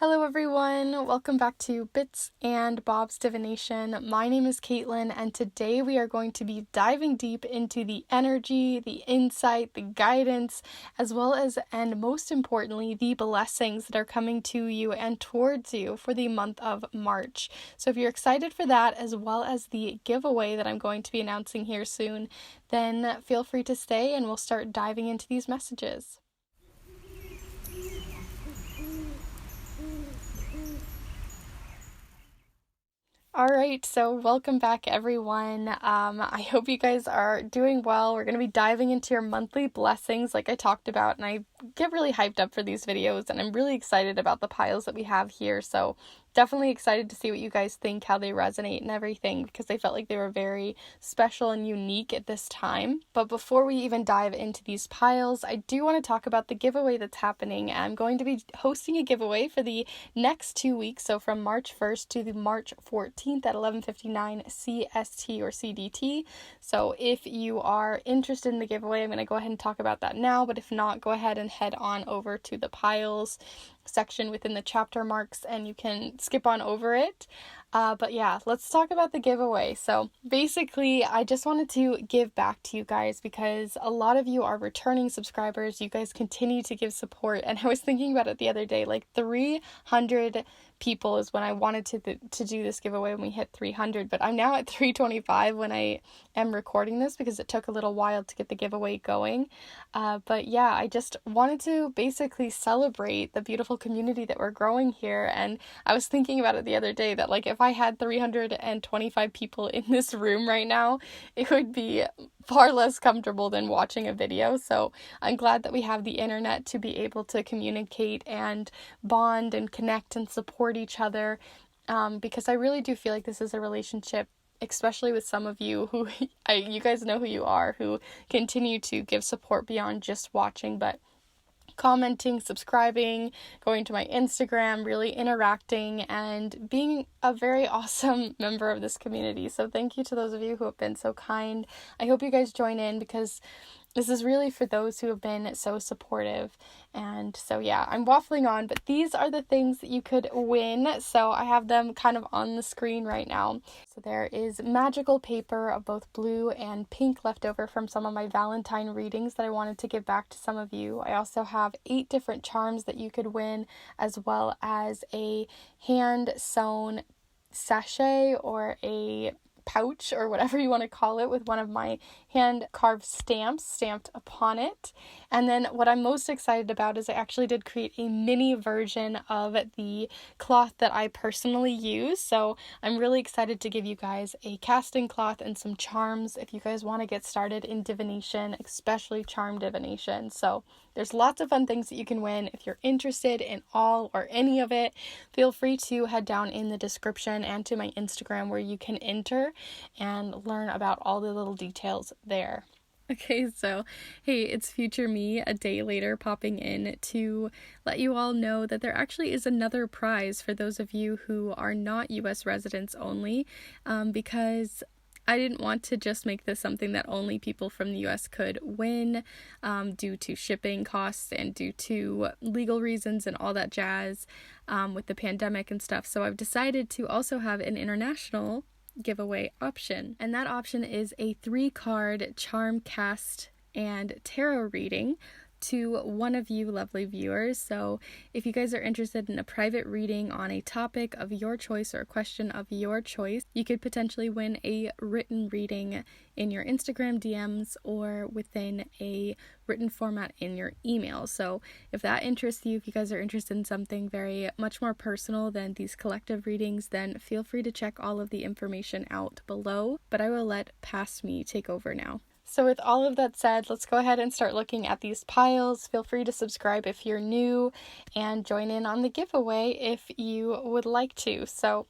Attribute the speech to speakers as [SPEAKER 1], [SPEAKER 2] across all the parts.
[SPEAKER 1] Hello everyone, welcome back to Bits and Bob's Divination. My name is Caitlin and today we are going to be diving deep into the energy, the insight, the guidance, as well as, and most importantly, the blessings that are coming to you and towards you for the month of March. So if you're excited for that, as well as the giveaway that I'm going to be announcing here soon, then feel free to stay and we'll start diving into these messages. All right, so welcome back everyone. I hope you guys are doing well. We're going to be diving into your monthly blessings like I talked about, and I get really hyped up for these videos, and I'm really excited about the piles that we have here, so definitely excited to see what you guys think, how they resonate and everything, because I felt like they were very special and unique at this time. But before we even dive into these piles, I do want to talk about the giveaway that's happening. I'm going to be hosting a giveaway for the next 2 weeks, so from March 1st to the March 14th at 11:59 CST or CDT. So if you are interested in the giveaway, I'm going to go ahead and talk about that now, but if not, go ahead and head on over to the piles section within the chapter marks and you can skip on over it. But yeah, let's talk about the giveaway. So basically, I just wanted to give back to you guys because a lot of you are returning subscribers. You guys continue to give support. And I was thinking about it the other day, like 300 people is when I wanted to do this giveaway when we hit 300, but I'm now at 325 when I am recording this because it took a little while to get the giveaway going. But yeah, I just wanted to basically celebrate the beautiful community that we're growing here. And I was thinking about it the other day that like if I had 325 people in this room right now, it would be far less comfortable than watching a video. So I'm glad that we have the internet to be able to communicate and bond and connect and support each other, because I really do feel like this is a relationship, especially with some of you who you guys know who you are, who continue to give support beyond just watching, but commenting, subscribing, going to my Instagram, really interacting, and being a very awesome member of this community. So thank you to those of you who have been so kind. I hope you guys join in because this is really for those who have been so supportive. And so yeah, I'm waffling on, but these are the things that you could win. So I have them kind of on the screen right now. So there is Magickal paper of both blue and pink left over from some of my Valentine readings that I wanted to give back to some of you. I also have 8 different charms that you could win, as well as a hand-sewn sachet or a pouch or whatever you want to call it with one of my hand carved stamps stamped upon it. And then what I'm most excited about is I actually did create a mini version of the cloth that I personally use. So I'm really excited to give you guys a casting cloth and some charms if you guys want to get started in divination, especially charm divination. So there's lots of fun things that you can win. If you're interested in all or any of it, feel free to head down in the description and to my Instagram where you can enter and learn about all the little details there. Okay, so hey, it's future me a day later popping in to let you all know that there actually is another prize for those of you who are not US residents only, because I didn't want to just make this something that only people from the US could win, due to shipping costs and due to legal reasons and all that jazz, with the pandemic and stuff. So I've decided to also have an international giveaway option. And that option is a 3-card charm cast and tarot reading to one of you lovely viewers. So if you guys are interested in a private reading on a topic of your choice or a question of your choice, you could potentially win a written reading in your Instagram DMs or within a written format in your email. So if that interests you, if you guys are interested in something very much more personal than these collective readings, then feel free to check all of the information out below. But I will let past me take over now. So with all of that said, let's go ahead and start looking at these piles. Feel free to subscribe if you're new and join in on the giveaway if you would like to. So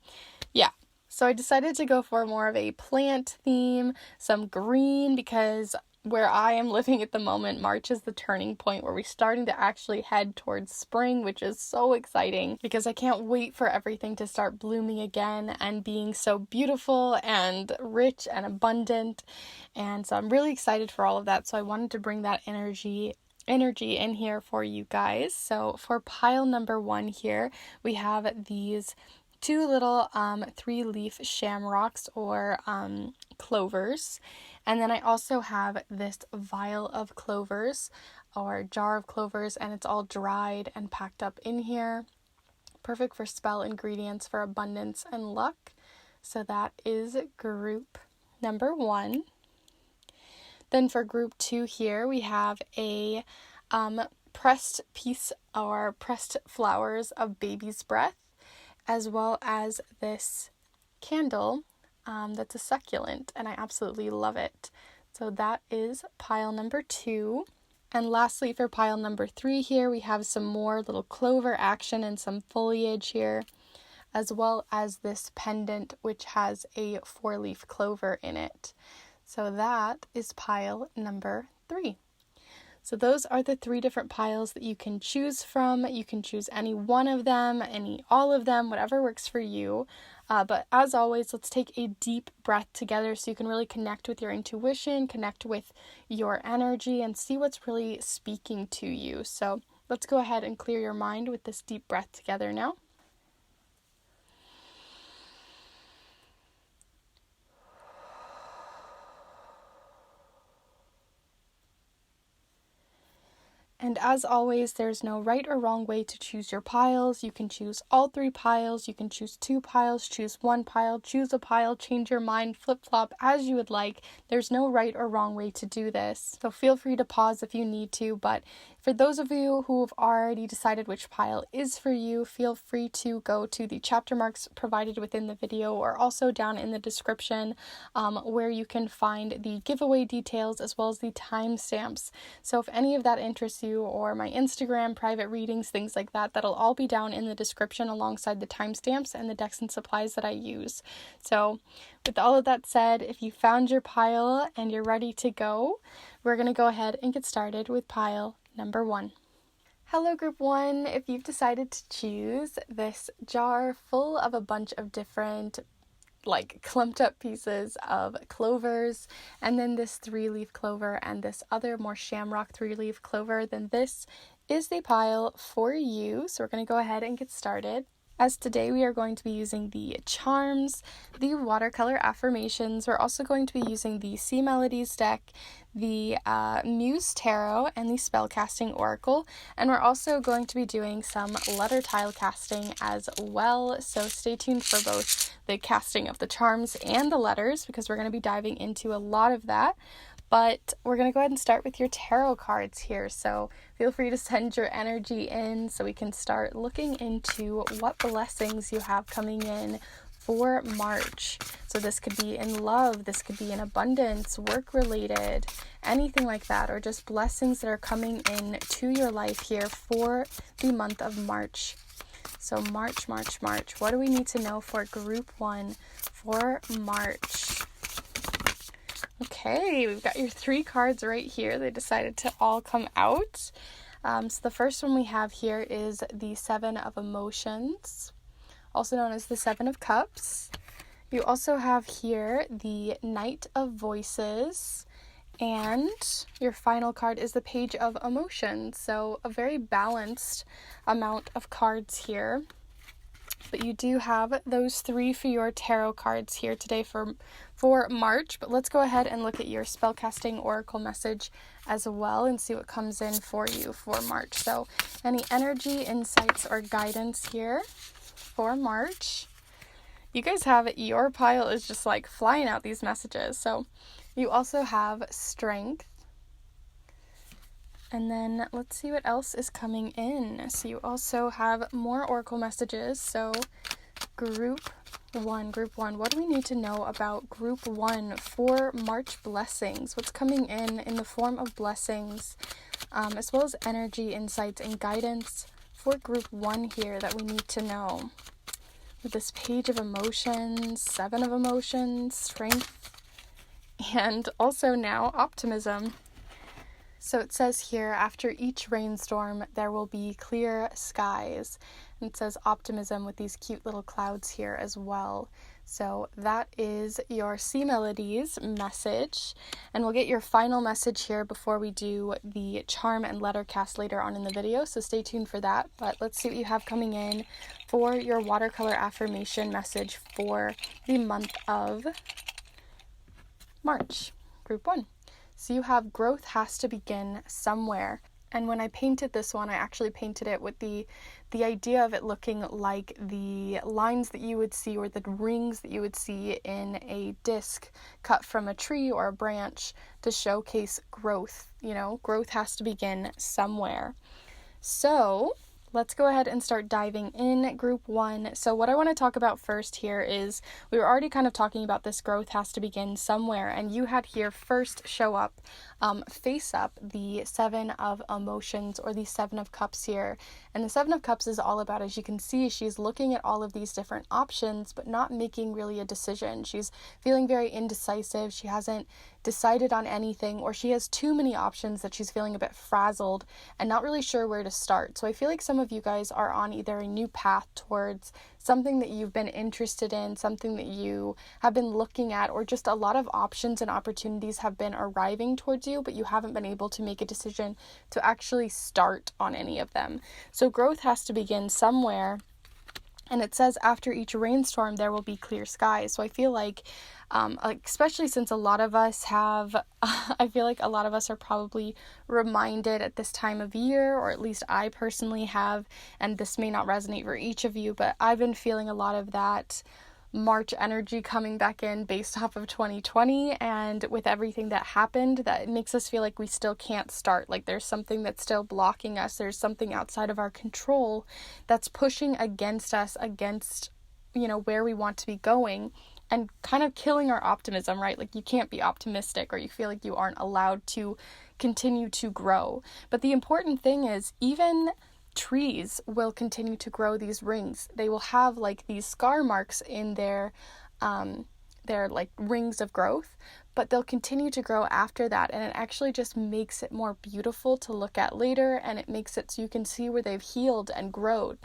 [SPEAKER 1] yeah, so I decided to go for more of a plant theme, some green, because where I am living at the moment, March is the turning point where we're starting to actually head towards spring, which is so exciting because I can't wait for everything to start blooming again and being so beautiful and rich and abundant. And so I'm really excited for all of that. So I wanted to bring that energy energy in here for you guys. So for pile number 1 here, we have these 2 little 3-leaf shamrocks or clovers. And then I also have this vial of clovers or jar of clovers, and it's all dried and packed up in here. Perfect for spell ingredients for abundance and luck. So that is group number 1. Then for group 2 here, we have a pressed piece or pressed flowers of baby's breath, as well as this candle that's a succulent, and I absolutely love it. So that is pile number 2. And lastly, for pile number 3 here, we have some more little clover action and some foliage here, as well as this pendant, which has a 4-leaf clover in it. So that is pile number 3. So those are the 3 different piles that you can choose from. You can choose any one of them, all of them, whatever works for you. But as always, let's take a deep breath together so you can really connect with your intuition, connect with your energy, and see what's really speaking to you. So let's go ahead and clear your mind with this deep breath together now. And as always, there's no right or wrong way to choose your piles. You can choose all 3 piles, you can choose 2 piles, choose 1 pile, choose a pile, change your mind, flip-flop as you would like. There's no right or wrong way to do this. So feel free to pause if you need to, but for those of you who have already decided which pile is for you, feel free to go to the chapter marks provided within the video or also down in the description where you can find the giveaway details as well as the timestamps. So if any of that interests you, or my Instagram, private readings, things like that, that'll all be down in the description alongside the timestamps and the decks and supplies that I use. So with all of that said, if you found your pile and you're ready to go, we're going to go ahead and get started with pile number 1. Hello group 1, if you've decided to choose this jar full of a bunch of different clumped up pieces of clovers, and then this 3-leaf clover and this other more shamrock 3-leaf clover, then this is the pile for you. So we're going to go ahead and get started. As today we are going to be using the charms, the watercolor affirmations. We're also going to be using the Sea Melodies deck, the Muse Tarot, and the Spellcasting Oracle. And we're also going to be doing some letter tile casting as well. So stay tuned for both the casting of the charms and the letters, because we're going to be diving into a lot of that. But we're going to go ahead and start with your tarot cards here. So feel free to send your energy in so we can start looking into what blessings you have coming in for March. So this could be in love, this could be in abundance, work related, anything like that, or just blessings that are coming in to your life here for the month of March. So March. What do we need to know for group 1 for March? Okay, we've got your 3 cards right here. They decided to all come out. So the first one we have here is the 7 of Emotions, also known as the 7 of Cups. You also have here the Knight of Voices, and your final card is the Page of Emotions. So a very balanced amount of cards here. But you do have those 3 for your tarot cards here today for March. But let's go ahead and look at your spellcasting oracle message as well and see what comes in for you for March. So any energy, insights, or guidance here for March. You guys have your pile is just flying out these messages. So you also have strength. And then let's see what else is coming in. So you also have more oracle messages. So group 1, what do we need to know about group 1 for March blessings? What's coming in the form of blessings, as well as energy, insights, and guidance for group 1 here that we need to know? With this Page of Emotions, 7 of Emotions, strength, and also now optimism. So it says here, after each rainstorm, there will be clear skies. And it says optimism with these cute little clouds here as well. So that is your C Melodies message, and we'll get your final message here before we do the charm and letter cast later on in the video, so stay tuned for that. But let's see what you have coming in for your watercolor affirmation message for the month of March, group 1. So you have growth has to begin somewhere. And when I painted this one, I actually painted it with the idea of it looking like the lines that you would see or the rings that you would see in a disc cut from a tree or a branch to showcase growth. You know, growth has to begin somewhere. So let's go ahead and start diving in group 1. So what I want to talk about first here is we were already kind of talking about this growth has to begin somewhere, and you had here first show up, face up, the 7 of emotions or the 7 of cups here. And the 7 of cups is all about, as you can see, she's looking at all of these different options but not making really a decision. She's feeling very indecisive. She hasn't decided on anything, or she has too many options that she's feeling a bit frazzled and not really sure where to start. So I feel like some of you guys are on either a new path towards something that you've been interested in, something that you have been looking at, or just a lot of options and opportunities have been arriving towards you, but you haven't been able to make a decision to actually start on any of them. So growth has to begin somewhere. And it says after each rainstorm, there will be clear skies. So I feel like, especially since a lot of us have, I feel like a lot of us are probably reminded at this time of year, or at least I personally have, and this may not resonate for each of you, but I've been feeling a lot of that March energy coming back in based off of 2020, and with everything that happened, that it makes us feel like we still can't start, like there's something that's still blocking us, there's something outside of our control that's pushing against us, against, you know, where we want to be going, and kind of killing our optimism, right? Like you can't be optimistic, or you feel like you aren't allowed to continue to grow. But the important thing is, even trees will continue to grow these rings. They will have like these scar marks in their like rings of growth, but they'll continue to grow after that, and it actually just makes it more beautiful to look at later, and it makes it so you can see where they've healed and grown.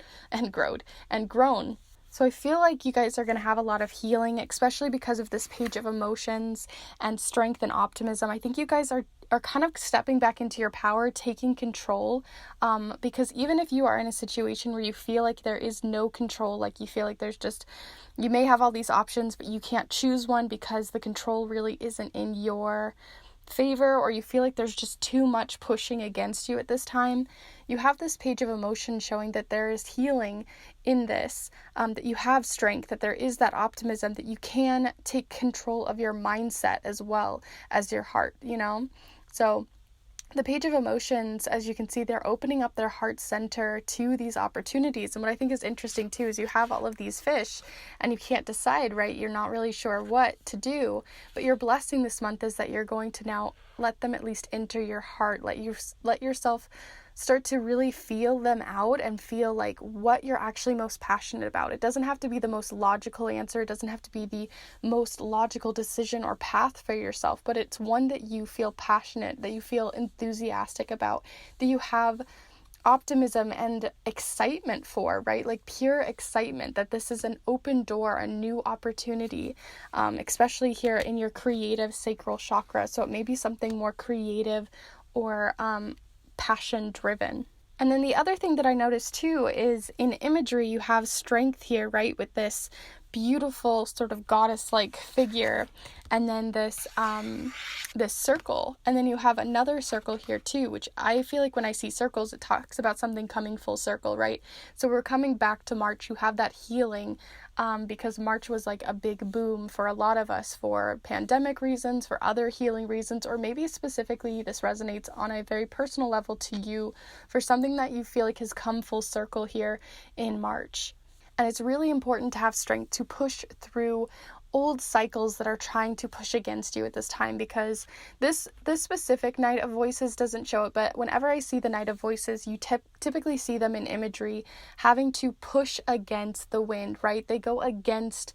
[SPEAKER 1] So I feel like you guys are going to have a lot of healing, especially because of this page of emotions and strength and optimism. I think you guys are kind of stepping back into your power, taking control, because even if you are in a situation where you feel like there is no control, like you feel like there's just, you may have all these options, but you can't choose one because the control really isn't in your favor, or you feel like there's just too much pushing against you at this time, you have this page of emotion showing that there is healing in this, that you have strength, that there is that optimism, that you can take control of your mindset as well as your heart, you know? So the page of emotions, as you can see, they're opening up their heart center to these opportunities. And what I think is interesting too is you have all of these fish and you can't decide, right? You're not really sure what to do, but your blessing this month is that you're going to now let them at least enter your heart. Let yourself start to really feel them out and feel like what you're actually most passionate about. It doesn't have to be the most logical answer. It doesn't have to be the most logical decision or path for yourself, but it's one that you feel passionate, that you feel enthusiastic about, that you have optimism and excitement for, right? Like pure excitement that this is an open door, a new opportunity, especially here in your creative sacral chakra. So it may be something more creative or passion driven. And then the other thing that I noticed too is in imagery, you have strength here, right? With this beautiful sort of goddess-like figure, and then this circle, and then you have another circle here too, which I feel like when I see circles, it talks about something coming full circle, right? So we're coming back to March. You have that healing, because March was like a big boom for a lot of us for pandemic reasons, for other healing reasons, or maybe specifically this resonates on a very personal level to you for something that you feel like has come full circle here in March. And it's really important to have strength to push through old cycles that are trying to push against you at this time, because this specific Knight of Voices doesn't show it, but whenever I see the Knight of Voices, you typically see them in imagery having to push against the wind, right? They go against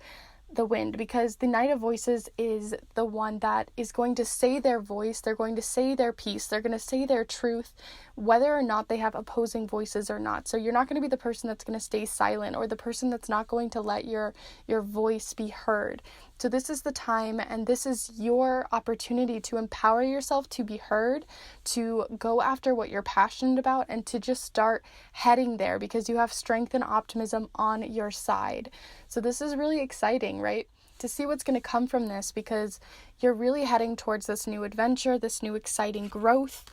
[SPEAKER 1] the wind because the Knight of Voices is the one that is going to say their voice, they're going to say their piece, they're going to say their truth whether or not they have opposing voices or not. So you're not going to be the person that's going to stay silent, or the person that's not going to let your voice be heard. So this is the time, and this is your opportunity to empower yourself to be heard, to go after what you're passionate about, and to just start heading there, because you have strength and optimism on your side. So this is really exciting, right? To see what's going to come from this, because you're really heading towards this new adventure, this new exciting growth.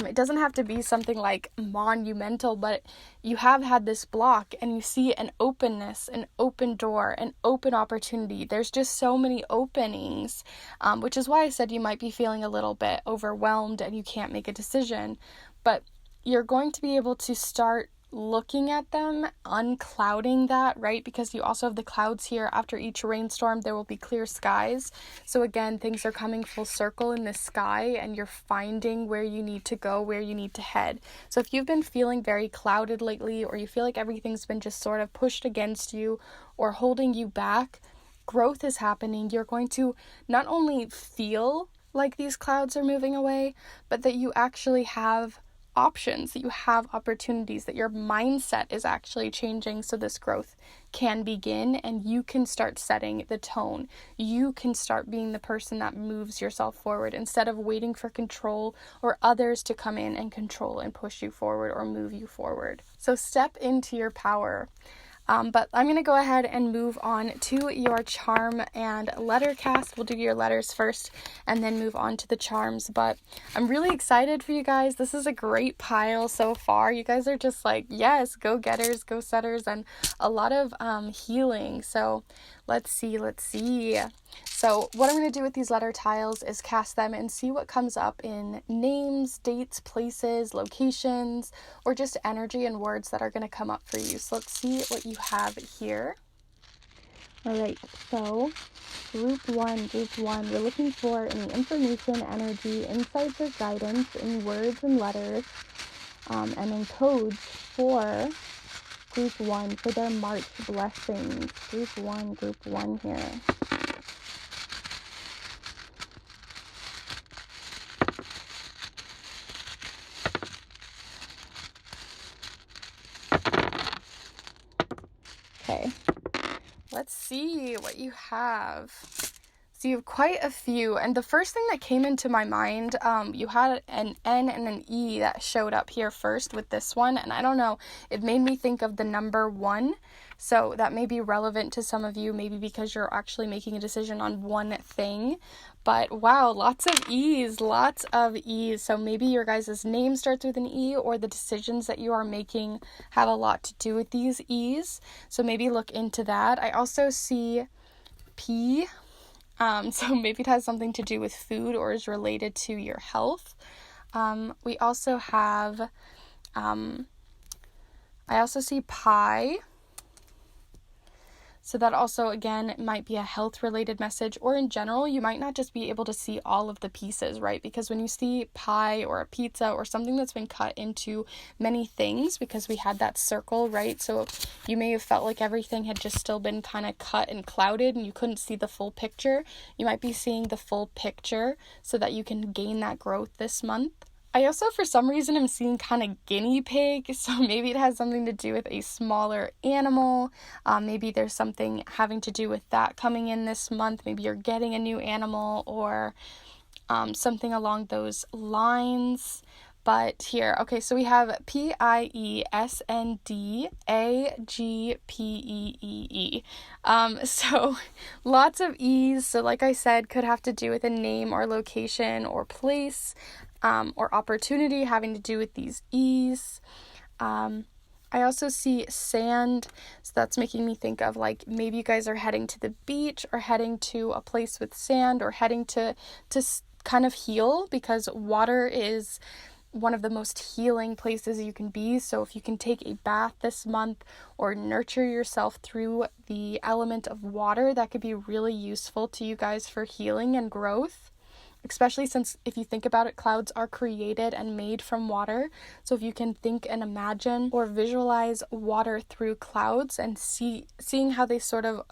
[SPEAKER 1] It doesn't have to be something like monumental, but you have had this block and you see an openness, an open door, an open opportunity. There's just so many openings, which is why I said you might be feeling a little bit overwhelmed and you can't make a decision, but you're going to be able to start looking at them, unclouding that, right? Because you also have the clouds here. After each rainstorm, there will be clear skies. So again, things are coming full circle in the sky, and you're finding where you need to go, where you need to head. So if you've been feeling very clouded lately, or you feel like everything's been just sort of pushed against you or holding you back, growth is happening. You're going to not only feel like these clouds are moving away, but that you actually have options, that you have opportunities, that your mindset is actually changing, so this growth can begin and you can start setting the tone. You can start being the person that moves yourself forward instead of waiting for control or others to come in and control and push you forward or move you forward. So step into your power. But I'm going to go ahead and move on to your charm and letter cast. We'll do your letters first and then move on to the charms. But I'm really excited for you guys. This is a great pile so far. You guys are just like, yes, go-getters, go-setters, and a lot of healing. So let's see. So what I'm going to do with these letter tiles is cast them and see what comes up in names, dates, places, locations, or just energy and words that are going to come up for you. So let's see what you have here. All right, so group one, we're looking for any information, energy, insights, or guidance in words and letters, and in codes for group one for their March blessings. Group one here. Okay, let's see what you have. So you have quite a few, and the first thing that came into my mind, you had an N and an E that showed up here first with this one, and I don't know, it made me think of the number 1, so that may be relevant to some of you, maybe because you're actually making a decision on one thing, but wow, lots of E's, so maybe your guys' name starts with an E, or the decisions that you are making have a lot to do with these E's, so maybe look into that. I also see P. So maybe it has something to do with food or is related to your health. We also have, I also see pie. So that also, again, might be a health-related message, or in general, you might not just be able to see all of the pieces, right? Because when you see pie or a pizza or something that's been cut into many things, because we had that circle, right? So you may have felt like everything had just still been kind of cut and clouded and you couldn't see the full picture. You might be seeing the full picture so that you can gain that growth this month. I also, for some reason, am seeing kind of guinea pig, so maybe it has something to do with a smaller animal. Maybe there's something having to do with that coming in this month. Maybe you're getting a new animal or something along those lines. But here, okay, so we have PIESNDAGPEEE. So lots of E's. So like I said, could have to do with a name or location or place. Or opportunity having to do with these E's. I also see sand, so that's making me think of like maybe you guys are heading to the beach or heading to a place with sand or heading to kind of heal, because water is one of the most healing places you can be. So if you can take a bath this month or nurture yourself through the element of water, that could be really useful to you guys for healing and growth. Especially since, if you think about it, clouds are created and made from water. So if you can think and imagine or visualize water through clouds and seeing how they sort of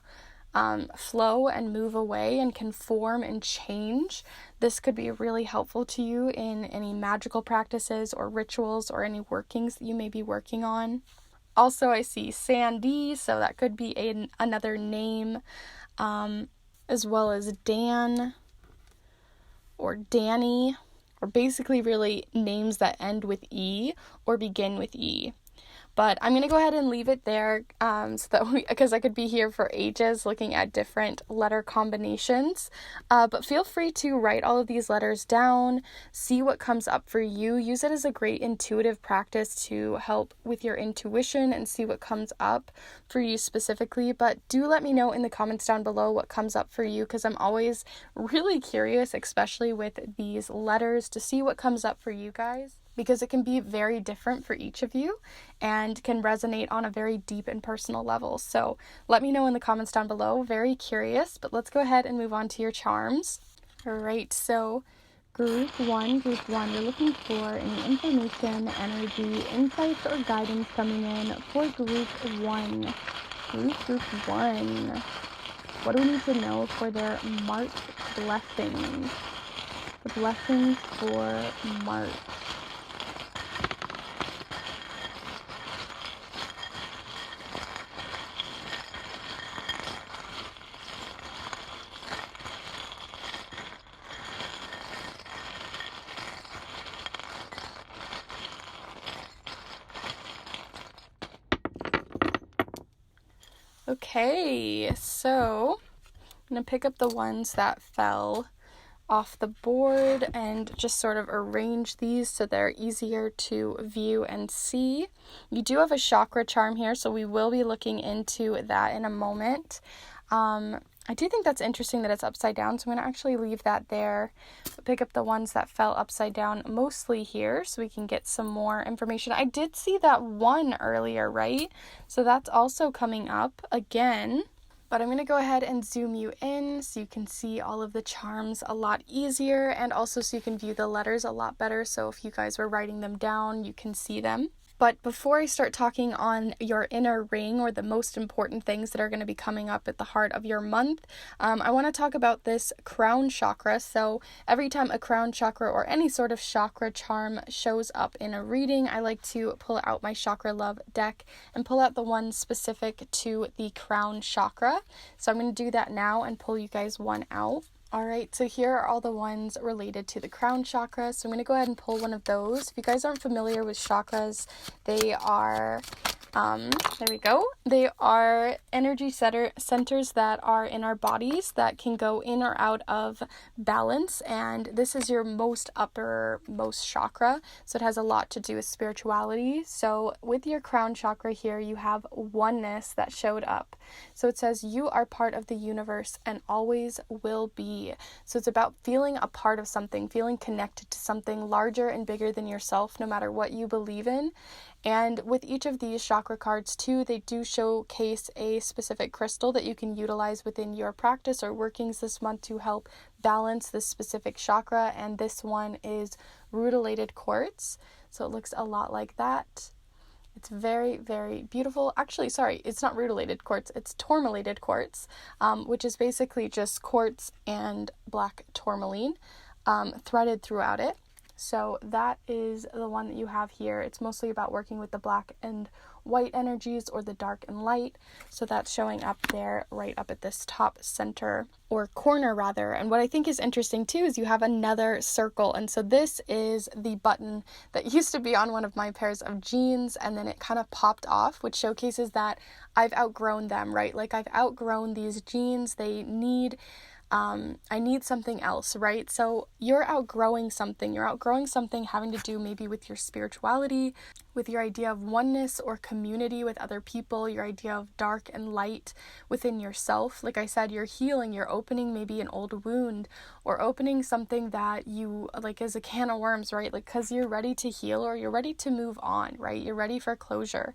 [SPEAKER 1] flow and move away and can form and change. This could be really helpful to you in any magical practices or rituals or any workings that you may be working on. Also, I see Sandy, so that could be another name, as well as Dan or Danny, or basically really names that end with E or begin with E. But I'm going to go ahead and leave it there because I could be here for ages looking at different letter combinations. But feel free to write all of these letters down, see what comes up for you. Use it as a great intuitive practice to help with your intuition and see what comes up for you specifically. But do let me know in the comments down below what comes up for you, because I'm always really curious, especially with these letters, to see what comes up for you guys, because it can be very different for each of you and can resonate on a very deep and personal level. So let me know in the comments down below. Very curious, but let's go ahead and move on to your charms. All right, so group one, we're looking for any information, energy, insights, or guidance coming in for group one. Group one. What do we need to know for their March blessings? The blessings for March. Okay, so I'm going to pick up the ones that fell off the board and just sort of arrange these so they're easier to view and see. You do have a chakra charm here, so we will be looking into that in a moment. I do think that's interesting that it's upside down, so I'm going to actually leave that there. Pick up the ones that fell upside down mostly here so we can get some more information. I did see that one earlier, right? So that's also coming up again. But I'm going to go ahead and zoom you in so you can see all of the charms a lot easier, and also so you can view the letters a lot better. So if you guys were writing them down, you can see them. But before I start talking on your inner ring, or the most important things that are going to be coming up at the heart of your month, I want to talk about this crown chakra. So every time a crown chakra or any sort of chakra charm shows up in a reading, I like to pull out my Chakra Love deck and pull out the one specific to the crown chakra. So I'm going to do that now and pull you guys one out. Alright, so here are all the ones related to the crown chakra. So I'm going to go ahead and pull one of those. If you guys aren't familiar with chakras, they are, there we go. They are energy centers that are in our bodies that can go in or out of balance. And this is your most uppermost chakra. So it has a lot to do with spirituality. So with your crown chakra here, you have oneness that showed up. So it says you are part of the universe and always will be. So it's about feeling a part of something, feeling connected to something larger and bigger than yourself, no matter what you believe in. And with each of these chakra cards too, they do showcase a specific crystal that you can utilize within your practice or workings this month to help balance this specific chakra. And this one is rutilated quartz. So it looks a lot like that. It's very, very beautiful. Actually, sorry, it's not rutilated quartz, it's tourmalated quartz, which is basically just quartz and black tourmaline threaded throughout it. So that is the one that you have here. It's mostly about working with the black and white energies, or the dark and light. So that's showing up there right up at this top center, or corner rather. And what I think is interesting too is you have another circle. And so this is the button that used to be on one of my pairs of jeans, and then it kind of popped off, which showcases that I've outgrown them, right? Like I've outgrown these jeans. They need I need something else, right? So you're outgrowing something having to do maybe with your spirituality, with your idea of oneness or community with other people, your idea of dark and light within yourself. Like I said, you're healing, you're opening maybe an old wound, or opening something that you like as a can of worms, right? Like, because you're ready to heal, or you're ready to move on, right? You're ready for closure,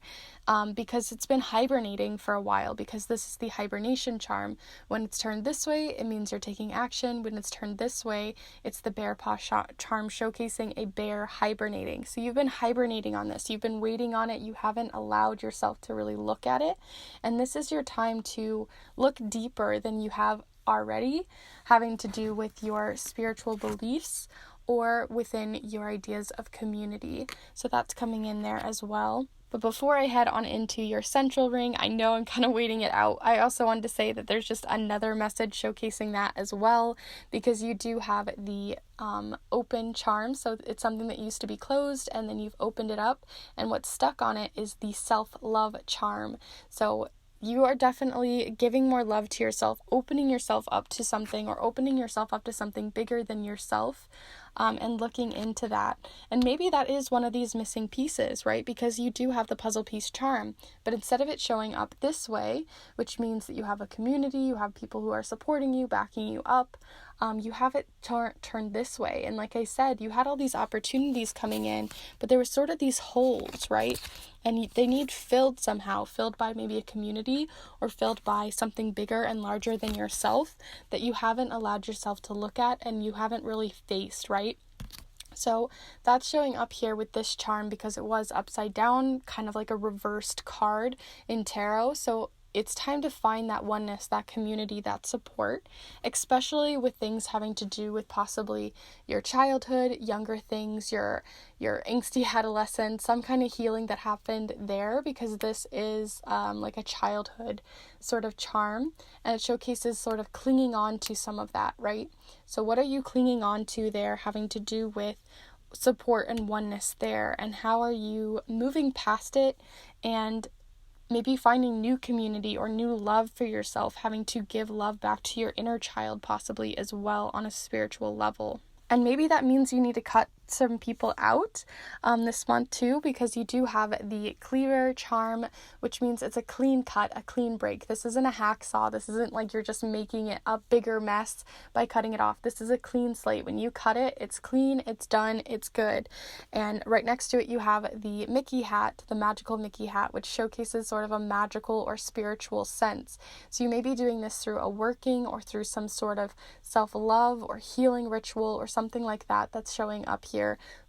[SPEAKER 1] because it's been hibernating for a while, because this is the hibernation charm. When it's turned this way, it means means you're taking action. When it's turned this way, it's the bear paw charm showcasing a bear hibernating. So you've been hibernating on this. You've been waiting on it. You haven't allowed yourself to really look at it. And this is your time to look deeper than you have already, having to do with your spiritual beliefs or within your ideas of community. So that's coming in there as well. But before I head on into your central ring, I know I'm kind of waiting it out. I also wanted to say that there's just another message showcasing that as well, because you do have the open charm. So it's something that used to be closed and then you've opened it up, and what's stuck on it is the self-love charm. So you are definitely giving more love to yourself, opening yourself up to something, or opening yourself up to something bigger than yourself, and looking into that. And maybe that is one of these missing pieces, right? Because you do have the puzzle piece charm, but instead of it showing up this way, which means that you have a community, you have people who are supporting you, backing you up, you have it turned this way. And like I said, you had all these opportunities coming in, but there were sort of these holes, right? And they need filled somehow, filled by maybe a community or filled by something bigger and larger than yourself that you haven't allowed yourself to look at and you haven't really faced, right? So that's showing up here with this charm because it was upside down, kind of like a reversed card in tarot. So it's time to find that oneness, that community, that support, especially with things having to do with possibly your childhood, younger things, your angsty adolescence, some kind of healing that happened there, because this is like a childhood sort of charm, and it showcases sort of clinging on to some of that, right? So what are you clinging on to there, having to do with support and oneness there, and how are you moving past it and maybe finding new community or new love for yourself, having to give love back to your inner child possibly as well on a spiritual level. And maybe that means you need to cut some people out this month too, because you do have the Clover charm, which means it's a clean cut, a clean break. This isn't a hacksaw. This isn't like you're just making it a bigger mess by cutting it off. This is a clean slate. When you cut it, it's clean, it's done, it's good. And right next to it, you have the Mickey hat, the magical Mickey hat, which showcases sort of a magical or spiritual sense. So you may be doing this through a working or through some sort of self-love or healing ritual or something like that that's showing up here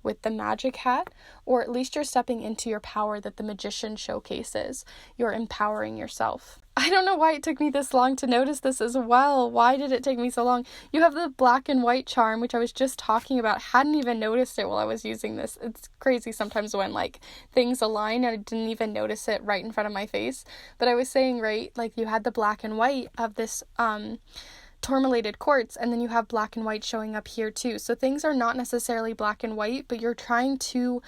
[SPEAKER 1] with the magic hat, or at least you're stepping into your power that the magician showcases. You're empowering yourself. I don't know why it took me this long to notice this as well. Why did it take me so long? You have the black and white charm, which I was just talking about. Hadn't even noticed it while I was using this. It's crazy sometimes when like things align and I didn't even notice it right in front of my face. But I was saying, right, like you had the black and white of this tourmalated quartz, and then you have black and white showing up here too. So things are not necessarily black and white, but you're trying to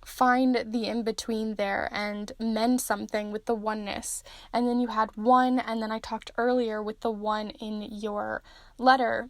[SPEAKER 1] find the in-between there and mend something with the oneness. And then you had one, and then I talked earlier with the one in your letter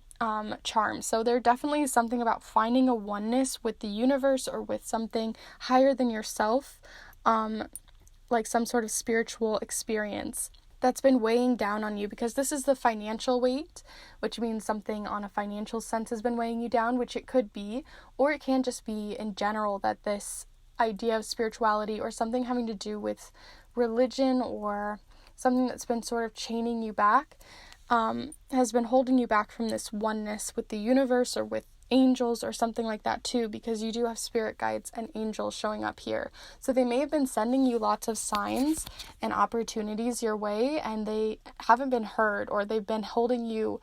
[SPEAKER 1] charm. So there definitely is something about finding a oneness with the universe or with something higher than yourself, like some sort of spiritual experience that's been weighing down on you, because this is the financial weight, which means something on a financial sense has been weighing you down, which it could be, or it can just be in general that this idea of spirituality or something having to do with religion or something that's been sort of chaining you back has been holding you back from this oneness with the universe or with angels or something like that too, because you do have spirit guides and angels showing up here. So they may have been sending you lots of signs and opportunities your way, and they haven't been heard, or they've been holding you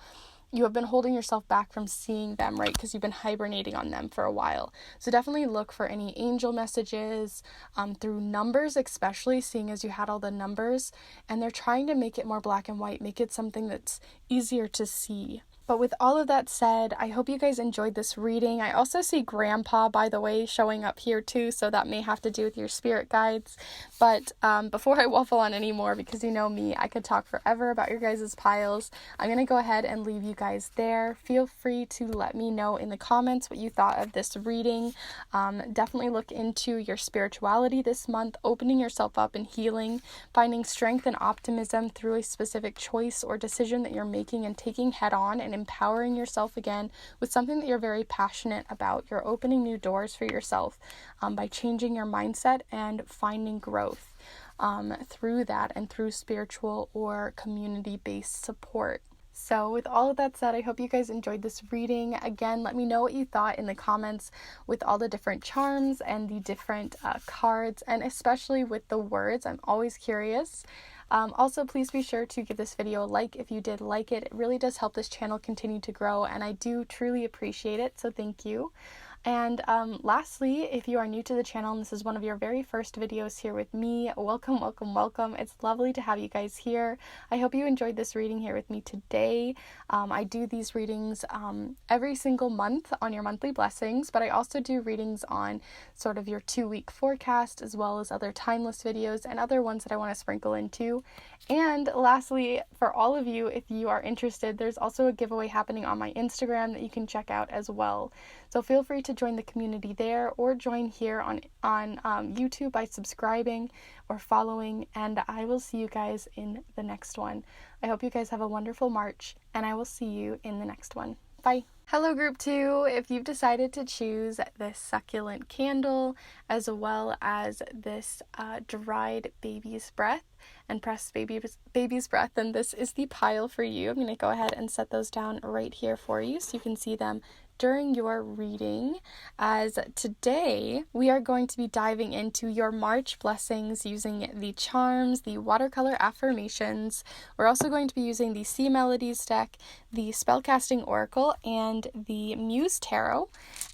[SPEAKER 1] have been holding yourself back from seeing them, right? Because you've been hibernating on them for a while. So definitely look for any angel messages through numbers, especially seeing as you had all the numbers, and they're trying to make it more black and white, make it something that's easier to see. But with all of that said, I hope you guys enjoyed this reading. I also see Grandpa, by the way, showing up here too, so that may have to do with your spirit guides. But before I waffle on anymore, because you know me, I could talk forever about your guys' piles, I'm going to go ahead and leave you guys there. Feel free to let me know in the comments what you thought of this reading. Definitely look into your spirituality this month, opening yourself up and healing, finding strength and optimism through a specific choice or decision that you're making and taking head on, and empowering yourself again with something that you're very passionate about. You're opening new doors for yourself by changing your mindset and finding growth through that and through spiritual or community-based support. So with all of that said, I hope you guys enjoyed this reading. Again, let me know what you thought in the comments with all the different charms and the different cards, and especially with the words. I'm always curious. Also, please be sure to give this video a like if you did like it. It really does help this channel continue to grow, and I do truly appreciate it, so thank you. And lastly, if you are new to the channel and this is one of your very first videos here with me, welcome, welcome, welcome. It's lovely to have you guys here. I hope you enjoyed this reading here with me today. I do these readings every single month on your monthly blessings, but I also do readings on sort of your 2-week forecast, as well as other timeless videos and other ones that I want to sprinkle into. And lastly, for all of you, if you are interested, there's also a giveaway happening on my Instagram that you can check out as well. So feel free to join the community there, or join here on YouTube by subscribing or following, and I will see you guys in the next one. I hope you guys have a wonderful March, and I will see you in the next one. Bye. Hello Group 2, if you've decided to choose this succulent candle as well as this dried baby's breath and pressed baby's breath, then this is the pile for you. I'm going to go ahead and set those down right here for you so you can see them during your reading, as today we are going to be diving into your March blessings using the charms, the watercolor affirmations. We're also going to be using the Sea Melodies deck, the Spellcasting Oracle, and the Muse Tarot.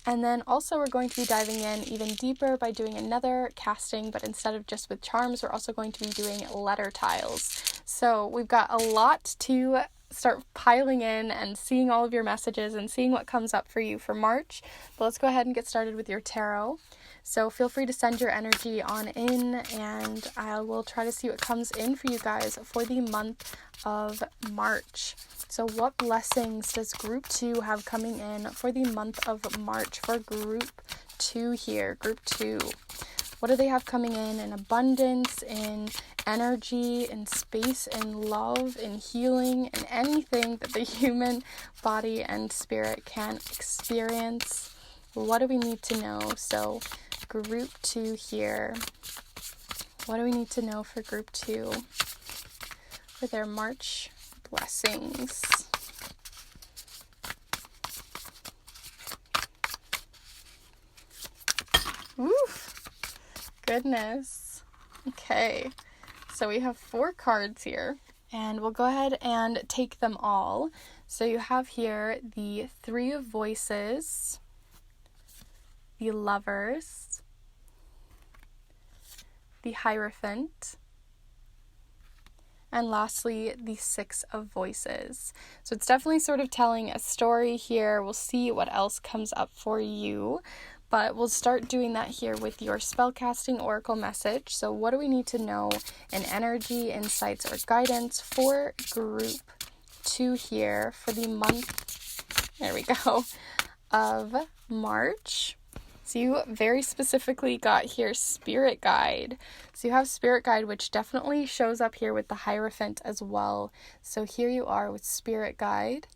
[SPEAKER 1] And then also we're going to be diving in even deeper by doing another casting, but instead of just with charms, we're also going to be doing letter tiles. So we've got a lot to start piling in and seeing all of your messages and seeing what comes up for you for March. But let's go ahead and get started with your tarot. So feel free to send your energy on in, and I will try to see what comes in for you guys for the month of March. So what blessings does Group 2 have coming in for the month of March for Group 2 here? Group 2. What do they have coming in abundance, in energy, in space, in love, in healing, in anything that the human body and spirit can experience? What do we need to know? So Group 2 here. What do we need to know for Group 2 for their March blessings? Oof. Goodness. Okay, so we have 4 cards here, and we'll go ahead and take them all. So you have here the 3 of Voices, the Lovers, the Hierophant, and lastly the 6 of Voices. So it's definitely sort of telling a story here. We'll see what else comes up for you. But we'll start doing that here with your Spellcasting Oracle message. So what do we need to know in energy, insights, or guidance for Group 2 here for the month, there we go, of March? So you very specifically got here Spirit Guide. So you have Spirit Guide, which definitely shows up here with the Hierophant as well. So here you are with Spirit Guide.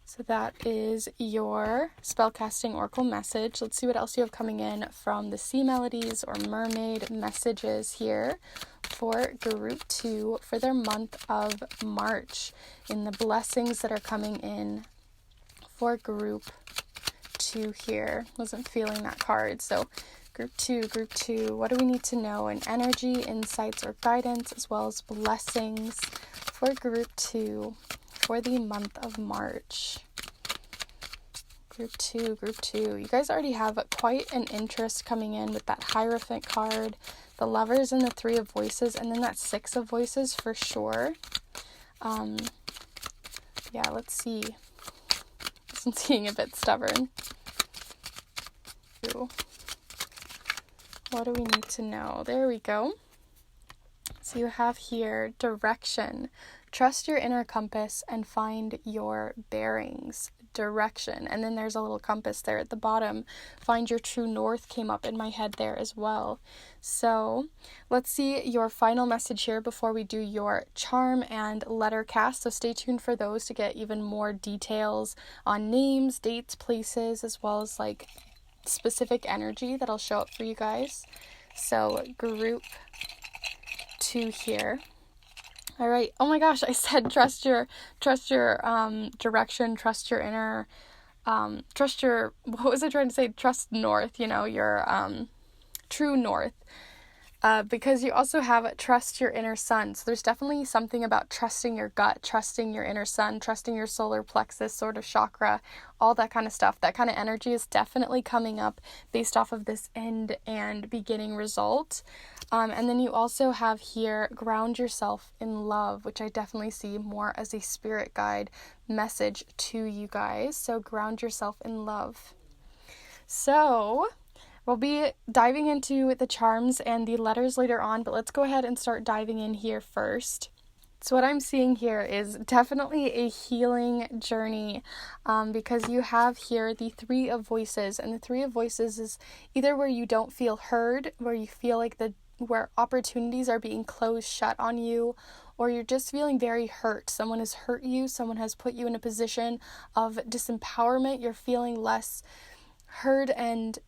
[SPEAKER 1] So that is your Spellcasting Oracle message. Let's see what else you have coming in from the Sea Melodies or Mermaid messages here for Group 2 for their month of March, in the blessings that are coming in for Group 2 here. Wasn't feeling that card. So Group 2, what do we need to know in energy, insights, or guidance, as well as blessings for Group 2 for the month of March? Group 2. You guys already have quite an interest coming in with that Hierophant card, the Lovers, and the 3 of Voices, and then that 6 of Voices for sure. Yeah, let's see. This one's being a bit stubborn. What do we need to know? There we go. So you have here direction. Trust your inner compass and find your bearings. Direction. And then there's a little compass there at the bottom. Find your true north came up in my head there as well. So let's see your final message here before we do your charm and letter cast. So stay tuned for those to get even more details on names, dates, places, as well as like specific energy that'll show up for you guys. So Group 2 here.
[SPEAKER 2] All right. Oh my gosh, I said trust your direction, trust your inner trust your, what was I trying to say? Trust north, your true north. Because you also have trust your inner sun. So there's definitely something about trusting your gut, trusting your inner sun, trusting your solar plexus sort of chakra, all that kind of stuff. That kind of energy is definitely coming up based off of this end and beginning result. And then you also have here, ground yourself in love, which I definitely see more as a spirit guide message to you guys. So ground yourself in love. So we'll be diving into the charms and the letters later on, but let's go ahead and start diving in here first. So what I'm seeing here is definitely a healing journey, because you have here the Three of Voices, and the Three of Voices is either where you don't feel heard, where you feel like where opportunities are being closed shut on you, or you're just feeling very hurt. Someone has hurt you, someone has put you in a position of disempowerment, you're feeling less heard, and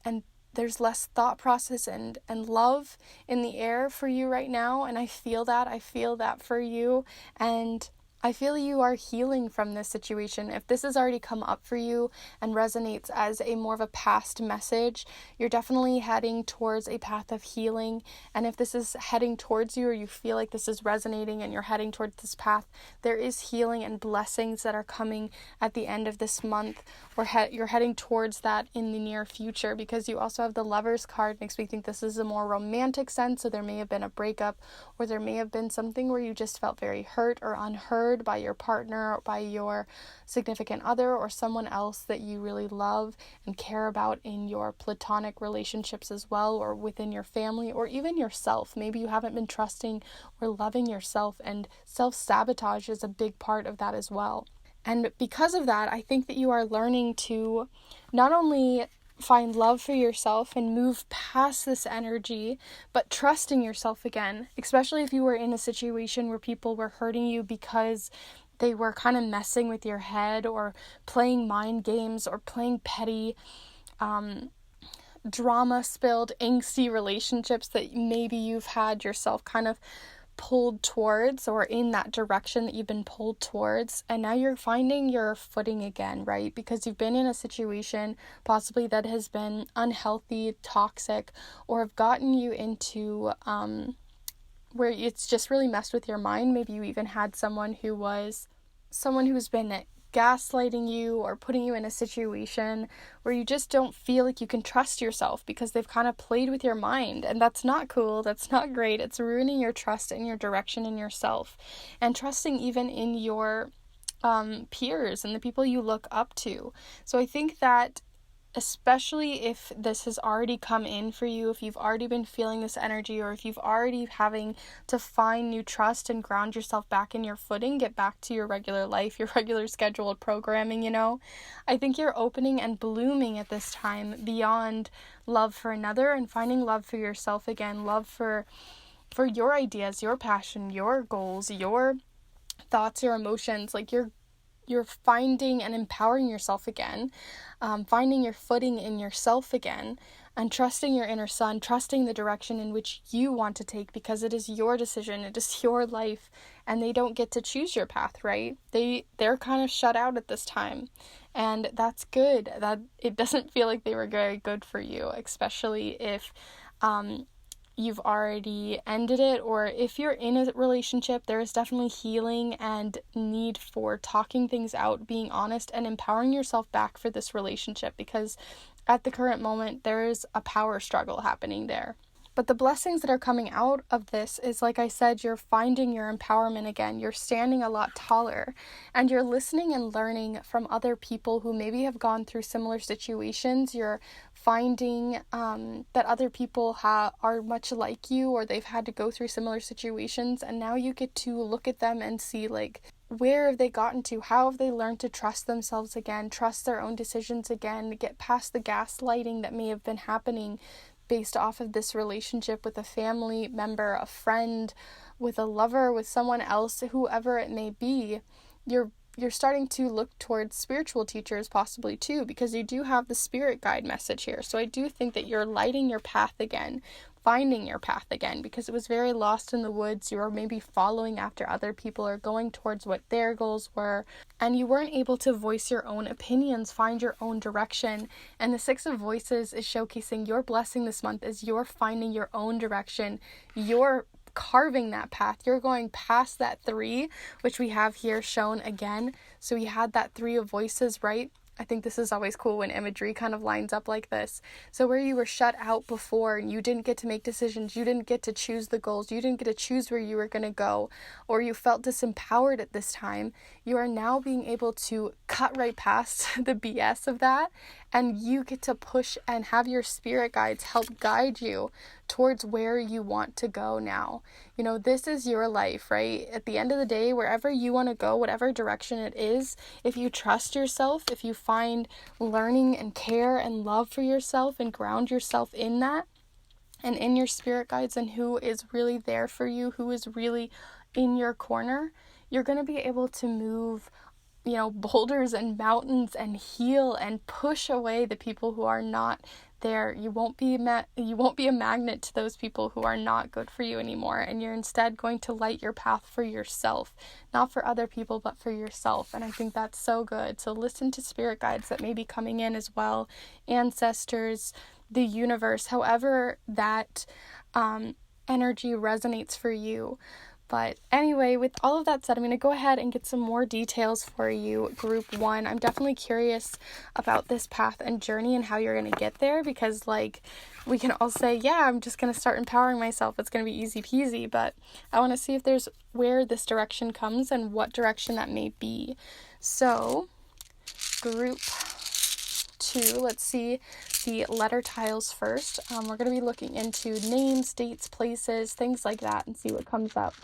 [SPEAKER 2] there's less thought process and love in the air for you right now. And I feel that for you. And I feel you are healing from this situation. If this has already come up for you and resonates as a more of a past message, you're definitely heading towards a path of healing. And if this is heading towards you, or you feel like this is resonating and you're heading towards this path, there is healing and blessings that are coming at the end of this month, or you're heading towards that in the near future, because you also have the Lovers card. Makes me think this is a more romantic sense. So there may have been a breakup, or there may have been something where you just felt very hurt or unheard by your partner, or by your significant other, or someone else that you really love and care about in your platonic relationships as well, or within your family, or even yourself. Maybe you haven't been trusting or loving yourself, and self-sabotage is a big part of that as well. And because of that, I think that you are learning to not only find love for yourself and move past this energy, but trusting yourself again, especially if you were in a situation where people were hurting you because they were kind of messing with your head, or playing mind games, or playing petty, drama-spilled, angsty relationships that maybe you've had yourself kind of pulled towards, or in that direction that you've been pulled towards, and now you're finding your footing again, right? Because you've been in a situation possibly that has been unhealthy, toxic, or have gotten you into where it's just really messed with your mind. Maybe you even had someone who's been gaslighting you, or putting you in a situation where you just don't feel like you can trust yourself, because they've kind of played with your mind, and that's not cool. That's not great. It's ruining your trust and your direction in yourself, and trusting even in your peers and the people you look up to. So I think that, especially if this has already come in for you, if you've already been feeling this energy, or if you've already having to find new trust and ground yourself back in your footing, get back to your regular life, your regular scheduled programming, I think you're opening and blooming at this time beyond love for another, and finding love for yourself again, love for your ideas, your passion, your goals, your thoughts, your emotions. Like you're finding and empowering yourself again, finding your footing in yourself again, and trusting your inner sun, trusting the direction in which you want to take, because it is your decision, it is your life, and they don't get to choose your path, right? They're kind of shut out at this time, and that's good. That it doesn't feel like they were very good for you, especially if you've already ended it, or if you're in a relationship, there is definitely healing and need for talking things out, being honest, and empowering yourself back for this relationship, because at the current moment there is a power struggle happening there. But the blessings that are coming out of this is, like I said, you're finding your empowerment again. You're standing a lot taller, and you're listening and learning from other people who maybe have gone through similar situations. You're finding that other people are much like you, or they've had to go through similar situations, and now you get to look at them and see, like, where have they gotten to? How have they learned to trust themselves again, trust their own decisions again, get past the gaslighting that may have been happening based off of this relationship with a family member, a friend, with a lover, with someone else, whoever it may be. You're starting to look towards spiritual teachers possibly too, because you do have the spirit guide message here. So I do think that you're lighting your path again, finding your path again, because it was very lost in the woods. You were maybe following after other people or going towards what their goals were, and you weren't able to voice your own opinions, find your own direction. And the Six of Voices is showcasing your blessing this month as you're finding your own direction. You're carving that path. You're going past that 3, which we have here shown again. So we had that 3 of voices, right? I think this is always cool when imagery kind of lines up like this. So where you were shut out before and you didn't get to make decisions, you didn't get to choose the goals, you didn't get to choose where you were going to go, or you felt disempowered at this time, you are now being able to cut right past the BS of that, and you get to push and have your spirit guides help guide you towards where you want to go now. You know, this is your life, right? At the end of the day, wherever you want to go, whatever direction it is, if you trust yourself, if you find learning and care and love for yourself and ground yourself in that and in your spirit guides and who is really there for you, who is really in your corner, you're going to be able to move, you know, boulders and mountains and heal and push away the people who are not there. You won't be a magnet to those people who are not good for you anymore, and you're instead going to light your path for yourself, not for other people, but for yourself. And I think that's so good. So listen to spirit guides that may be coming in as well, ancestors, the universe, however that energy resonates for you. But anyway, with all of that said, I'm going to go ahead and get some more details for you, Group 1. I'm definitely curious about this path and journey and how you're going to get there, because, like, we can all say, yeah, I'm just going to start empowering myself. It's going to be easy peasy, but I want to see if there's where this direction comes and what direction that may be. So, Group 2, let's see the letter tiles first. We're going to be looking into names, dates, places, things like that, and see what comes up.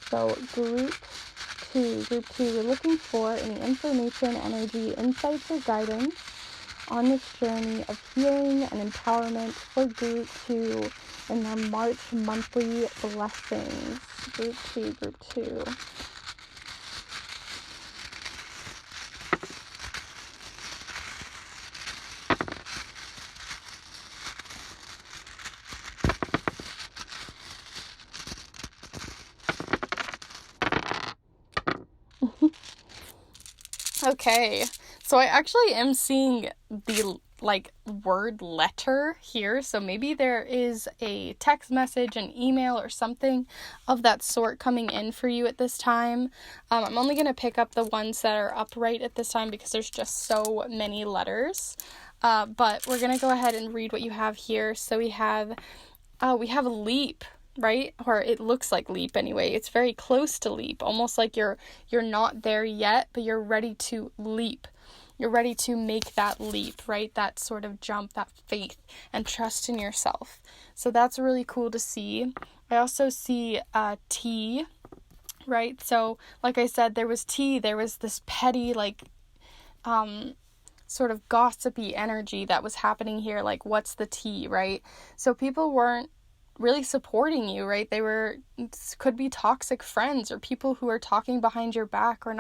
[SPEAKER 2] So Group 2, we're looking for any information, energy, insights, or guidance on this journey of healing and empowerment for Group 2 in the March monthly blessings. Group 2. Okay, so I actually am seeing the word letter here, so maybe there is a text message, an email, or something of that sort coming in for you at this time. I'm only going to pick up the ones that are upright at this time because there's just so many letters, but we're going to go ahead and read what you have here. So we have leap, right? Or it looks like leap anyway. It's very close to leap, almost like you're not there yet, but you're ready to leap. You're ready to make that leap, right? That sort of jump, that faith and trust in yourself. So that's really cool to see. I also see tea, right? So like I said, there was tea, there was this petty, sort of gossipy energy that was happening here. Like, what's the tea, right? So people weren't really supporting you, right? Could be toxic friends or people who are talking behind your back, or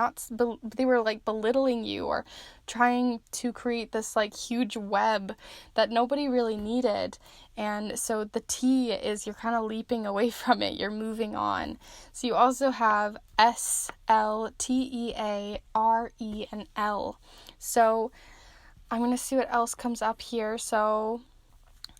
[SPEAKER 2] they were like belittling you or trying to create this like huge web that nobody really needed. And so the T is you're kind of leaping away from it. You're moving on. So you also have S, L, T, E, A, R, E, and L. So I'm going to see what else comes up here. So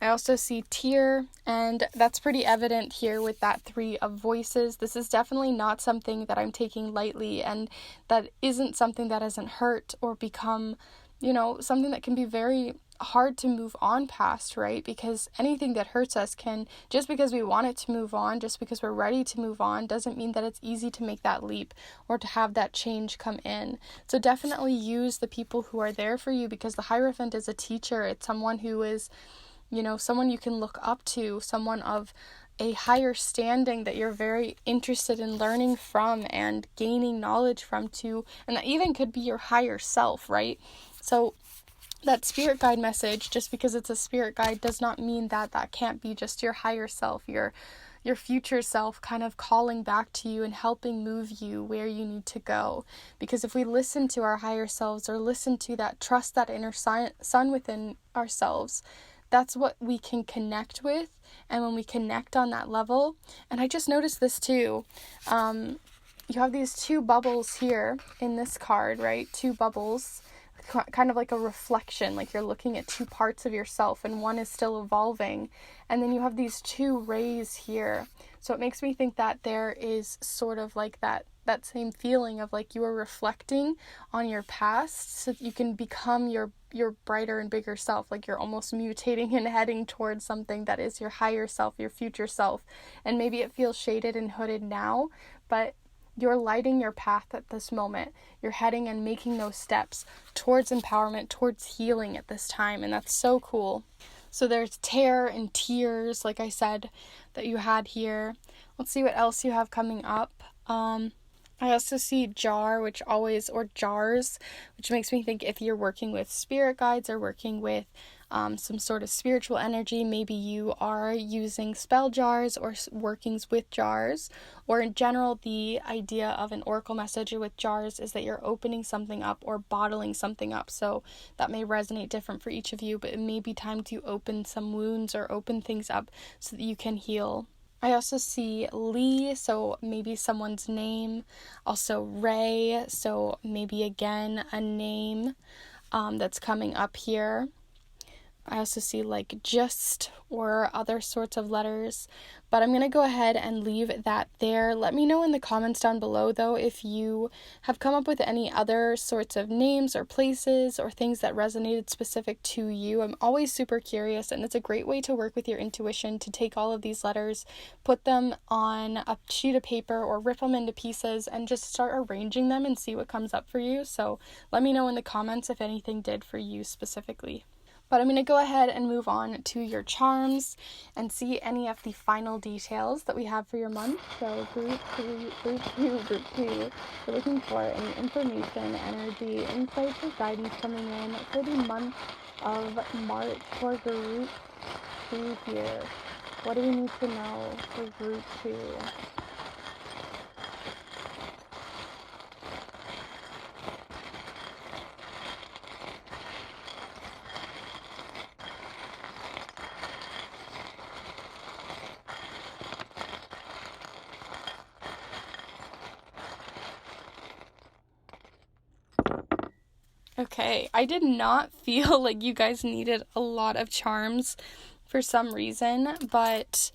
[SPEAKER 2] I also see tear, and that's pretty evident here with that 3 of voices. This is definitely not something that I'm taking lightly, and that isn't something that hasn't hurt or become, something that can be very hard to move on past, right? Because anything that hurts us can, just because we want it to move on, just because we're ready to move on, doesn't mean that it's easy to make that leap or to have that change come in. So definitely use the people who are there for you, because the Hierophant is a teacher. It's someone who is someone you can look up to, someone of a higher standing that you're very interested in learning from and gaining knowledge from too. And that even could be your higher self, right? So that spirit guide message, just because it's a spirit guide, does not mean that can't be just your higher self, your future self kind of calling back to you and helping move you where you need to go. Because if we listen to our higher selves, or listen to that, trust that inner sun within ourselves, that's what we can connect with. And when we connect on that level, and I just noticed this too, you have these two bubbles here in this card, right? Two bubbles, kind of like a reflection, like you're looking at two parts of yourself and one is still evolving. And then you have these two rays here. So it makes me think that there is sort of like that same feeling of like you are reflecting on your past so that you can become your brighter and bigger self, like you're almost mutating and heading towards something that is your higher self, your future self. And maybe it feels shaded and hooded now, but you're lighting your path at this moment. You're heading and making those steps towards empowerment, towards healing at this time, and that's so cool. So there's tear and tears, like I said, that you had here. Let's see what else you have coming up. I also see jar, or jars, which makes me think if you're working with spirit guides or working with some sort of spiritual energy, maybe you are using spell jars or workings with jars, or in general, the idea of an oracle message with jars is that you're opening something up or bottling something up. So that may resonate different for each of you, but it may be time to open some wounds or open things up so that you can heal. I also see Lee, so maybe someone's name. Also Ray, so maybe again a name that's coming up here. I also see like just or other sorts of letters, but I'm going to go ahead and leave that there. Let me know in the comments down below though if you have come up with any other sorts of names or places or things that resonated specific to you. I'm always super curious, and it's a great way to work with your intuition, to take all of these letters, put them on a sheet of paper or rip them into pieces and just start arranging them and see what comes up for you. So let me know in the comments if anything did for you specifically. But I'm going to go ahead and move on to your charms and see any of the final details that we have for your month. So group 2. We're looking for any information, energy, insights, or guidance coming in for the month of March for group 2 here. What do we need to know for group 2? Okay, I did not feel like you guys needed a lot of charms for some reason, but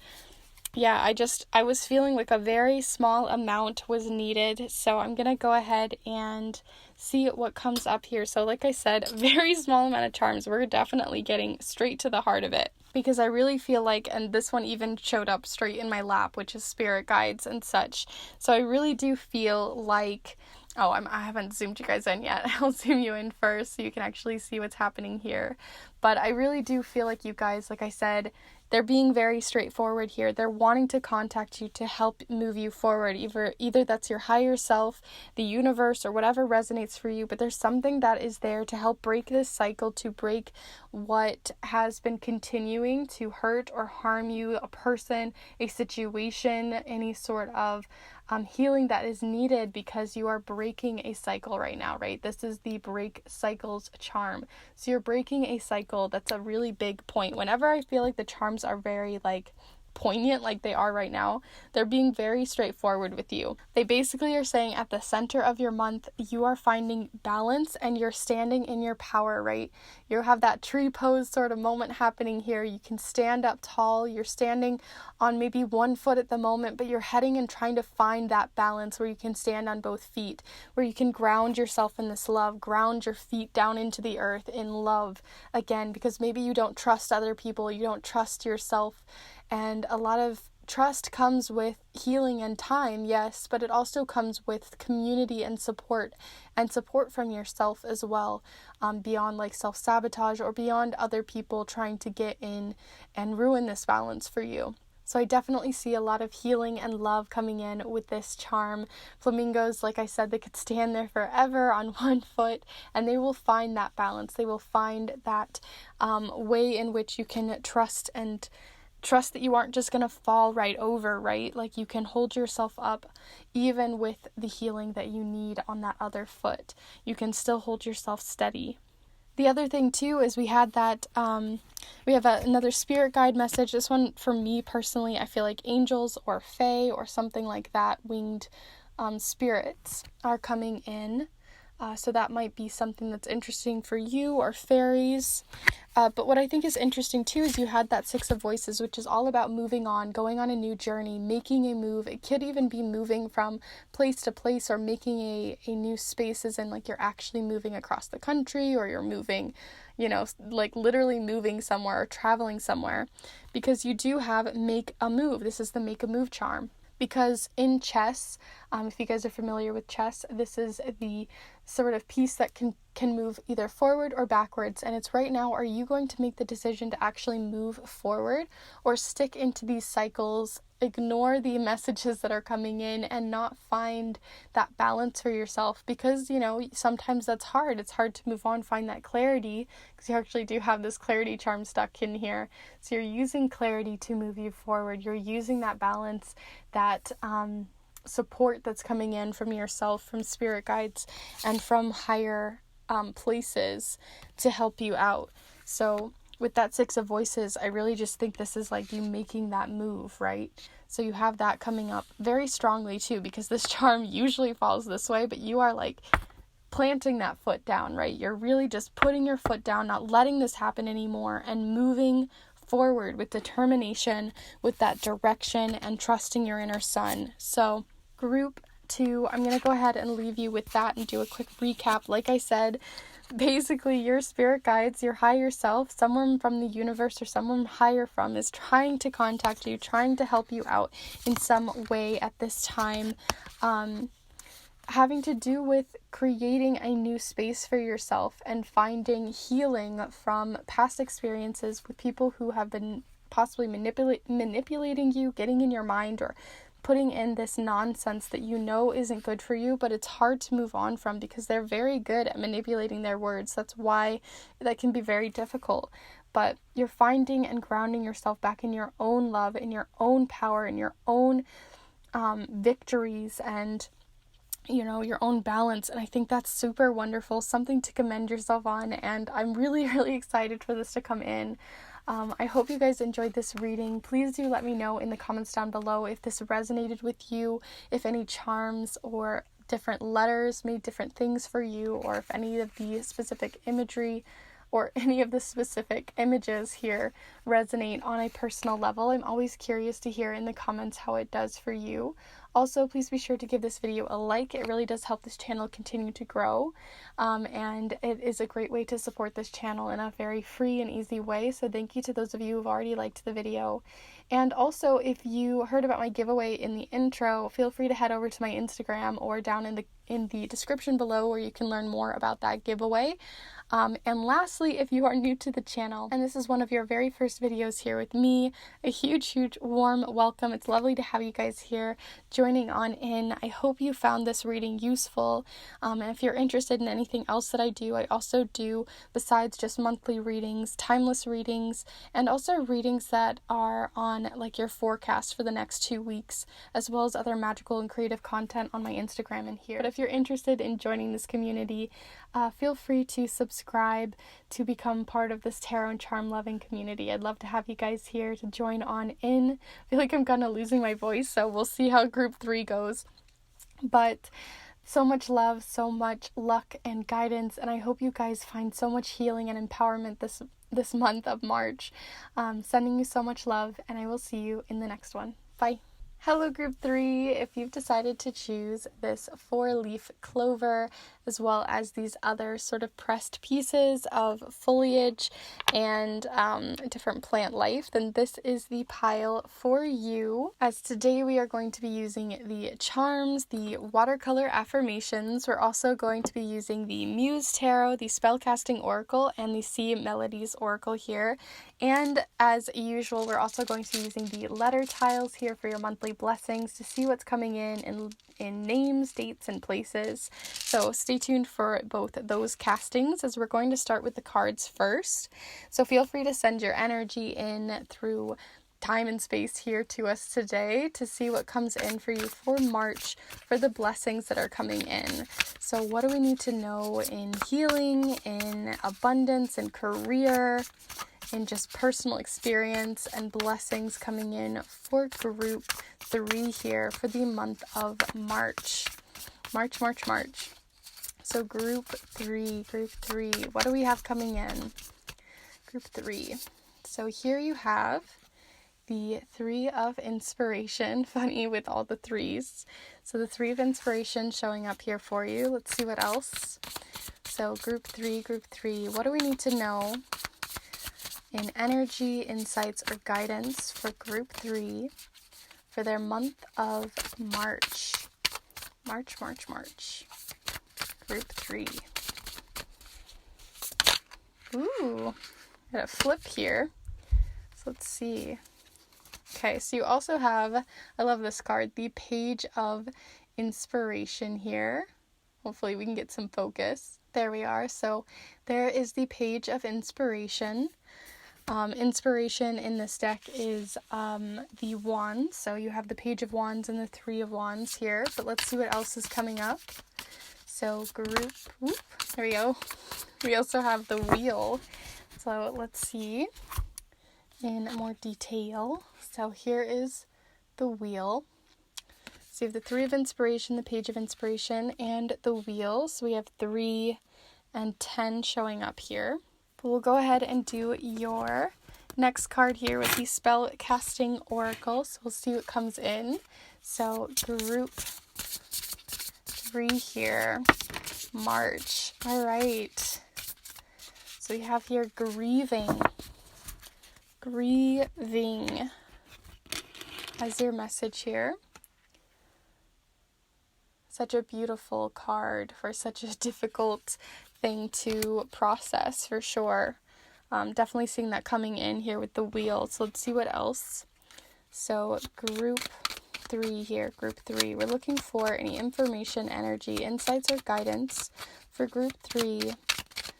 [SPEAKER 2] yeah, I was feeling like a very small amount was needed, so I'm gonna go ahead and see what comes up here. So like I said, very small amount of charms. We're definitely getting straight to the heart of it, because I really feel like, and this one even showed up straight in my lap, which is spirit guides and such. So I really do feel like, I haven't zoomed you guys in yet. I'll zoom you in first so you can actually see what's happening here. But I really do feel like you guys, like I said, they're being very straightforward here. They're wanting to contact you to help move you forward. Either that's your higher self, the universe, or whatever resonates for you, but there's something that is there to help break this cycle, to break what has been continuing to hurt or harm you, a person, a situation, any sort of healing that is needed, because you are breaking a cycle right now, right? This is the break cycles charm. So you're breaking a cycle. That's a really big point. Whenever I feel like the charms are very poignant like they are right now, they're being very straightforward with you. They basically are saying at the center of your month, you are finding balance and you're standing in your power, right? You have that tree pose sort of moment happening here. You can stand up tall. You're standing on maybe one foot at the moment, but you're heading and trying to find that balance where you can stand on both feet, where you can ground yourself in this love, ground your feet down into the earth in love again, because maybe you don't trust other people, you don't trust yourself. And a lot of trust comes with healing and time, yes, but it also comes with community and support from yourself as well, beyond self-sabotage or beyond other people trying to get in and ruin this balance for you. So I definitely see a lot of healing and love coming in with this charm. Flamingos, like I said, they could stand there forever on one foot, and they will find that balance. They will find that way in which you can trust that you aren't just going to fall right over, right? Like you can hold yourself up even with the healing that you need on that other foot. You can still hold yourself steady. The other thing too is we had that, we have another spirit guide message. This one for me personally, I feel like angels or fae or something like that, winged spirits are coming in. So that might be something that's interesting for you, or fairies. But what I think is interesting too is you had that Six of Voices, which is all about moving on, going on a new journey, making a move. It could even be moving from place to place, or making a new space, as in like you're actually moving across the country, or you're moving, you know, like literally moving somewhere or traveling somewhere, because you do have make a move. This is the make a move charm. Because in chess, if you guys are familiar with chess, this is the sort of piece that can move either forward or backwards. And it's right now, are you going to make the decision to actually move forward, or stick into these cycles, ignore the messages that are coming in, and not find that balance for yourself? Because, you know, sometimes that's hard. It's hard to move on, find that clarity, because you actually do have this clarity charm stuck in here. So you're using clarity to move you forward. You're using that balance, that support that's coming in from yourself, from spirit guides, and from higher places to help you out. So with that Six of Voices, I really just think this is like you making that move, right? So you have that coming up very strongly too, because this charm usually falls this way, but you are like planting that foot down, right? You're really just putting your foot down, not letting this happen anymore, and moving forward with determination, with that direction, and trusting your inner sun. So group 2, I'm going to go ahead and leave you with that and do a quick recap. Like I said, basically your spirit guides, your higher self, someone from the universe or someone higher from, is trying to contact you, trying to help you out in some way at this time, having to do with creating a new space for yourself and finding healing from past experiences with people who have been possibly manipulating you, getting in your mind, or putting in this nonsense that you know isn't good for you, but it's hard to move on from because they're very good at manipulating their words. That's why that can be very difficult. But you're finding and grounding yourself back in your own love, in your own power, in your own victories, and you know, your own balance. And I think that's super wonderful, something to commend yourself on. And I'm really, really excited for this to come in. I hope you guys enjoyed this reading. Please do let me know in the comments down below if this resonated with you, if any charms or different letters made different things for you, or if any of the specific imagery or any of the specific images here resonate on a personal level. I'm always curious to hear in the comments how it does for you. Also, please be sure to give this video a like. It really does help this channel continue to grow, and it is a great way to support this channel in a very free and easy way. So thank you to those of you who've already liked the video. And also, if you heard about my giveaway in the intro, feel free to head over to my Instagram or down in the description below, where you can learn more about that giveaway. And lastly, if you are new to the channel and this is one of your very first videos here with me, a huge, huge warm welcome. It's lovely to have you guys here joining on in. I hope you found this reading useful. And if you're interested in anything else that I do, I also do, besides just monthly readings, timeless readings, and also readings that are on like your forecast for the next 2 weeks, as well as other magical and creative content on my Instagram and here. But if you're interested in joining this community, feel free to subscribe to become part of this tarot and charm loving community. I'd love to have you guys here to join on in. I feel like I'm kind of losing my voice, so we'll see how group 3 goes. But so much love, so much luck and guidance, and I hope you guys find so much healing and empowerment this month of March. Sending you so much love, and I will see you in the next one. Bye. Hello group 3, if you've decided to choose this 4-leaf clover, as well as these other sort of pressed pieces of foliage and different plant life, then this is the pile for you. As today we are going to be using the charms, the watercolor affirmations. We're also going to be using the Muse Tarot, the Spellcasting Oracle, and the Sea Melodies Oracle here. And as usual, we're also going to be using the letter tiles here for your monthly blessings to see what's coming in names, dates, and places. So stay tuned for both those castings, as we're going to start with the cards first. So feel free to send your energy in through time and space here to us today to see what comes in for you for March, for the blessings that are coming in. So what do we need to know in healing, in abundance, in career, in just personal experience and blessings coming in for group 3 here for the month of March. March. So group 3, what do we have coming in? Group 3. So here you have the 3 of inspiration. Funny with all the 3s. So the 3 of inspiration showing up here for you. Let's see what else. So group 3, what do we need to know in energy, insights, or guidance for group 3 for their month of March? March. Group 3. Ooh, got a flip here. So let's see. Okay, so you also have, I love this card, the Page of Inspiration here. Hopefully we can get some focus. There we are. So there is the Page of Inspiration. Inspiration in this deck is the Wands. So you have the Page of Wands and the 3 of Wands here. But let's see what else is coming up. So group, there we go. We also have the Wheel. So let's see in more detail. So here is the Wheel. So you have the 3 of Inspiration, the Page of Inspiration, and the Wheel. So we have 3 and 10 showing up here. But we'll go ahead and do your next card here with the Spell Casting Oracle. So we'll see what comes in. So group 3 here, March. All right. So we have here grieving as your message here. Such a beautiful card for such a difficult thing to process, for sure. Definitely seeing that coming in here with the Wheel. So let's see what else. So group 3 here, group 3. We're looking for any information, energy, insights, or guidance for group 3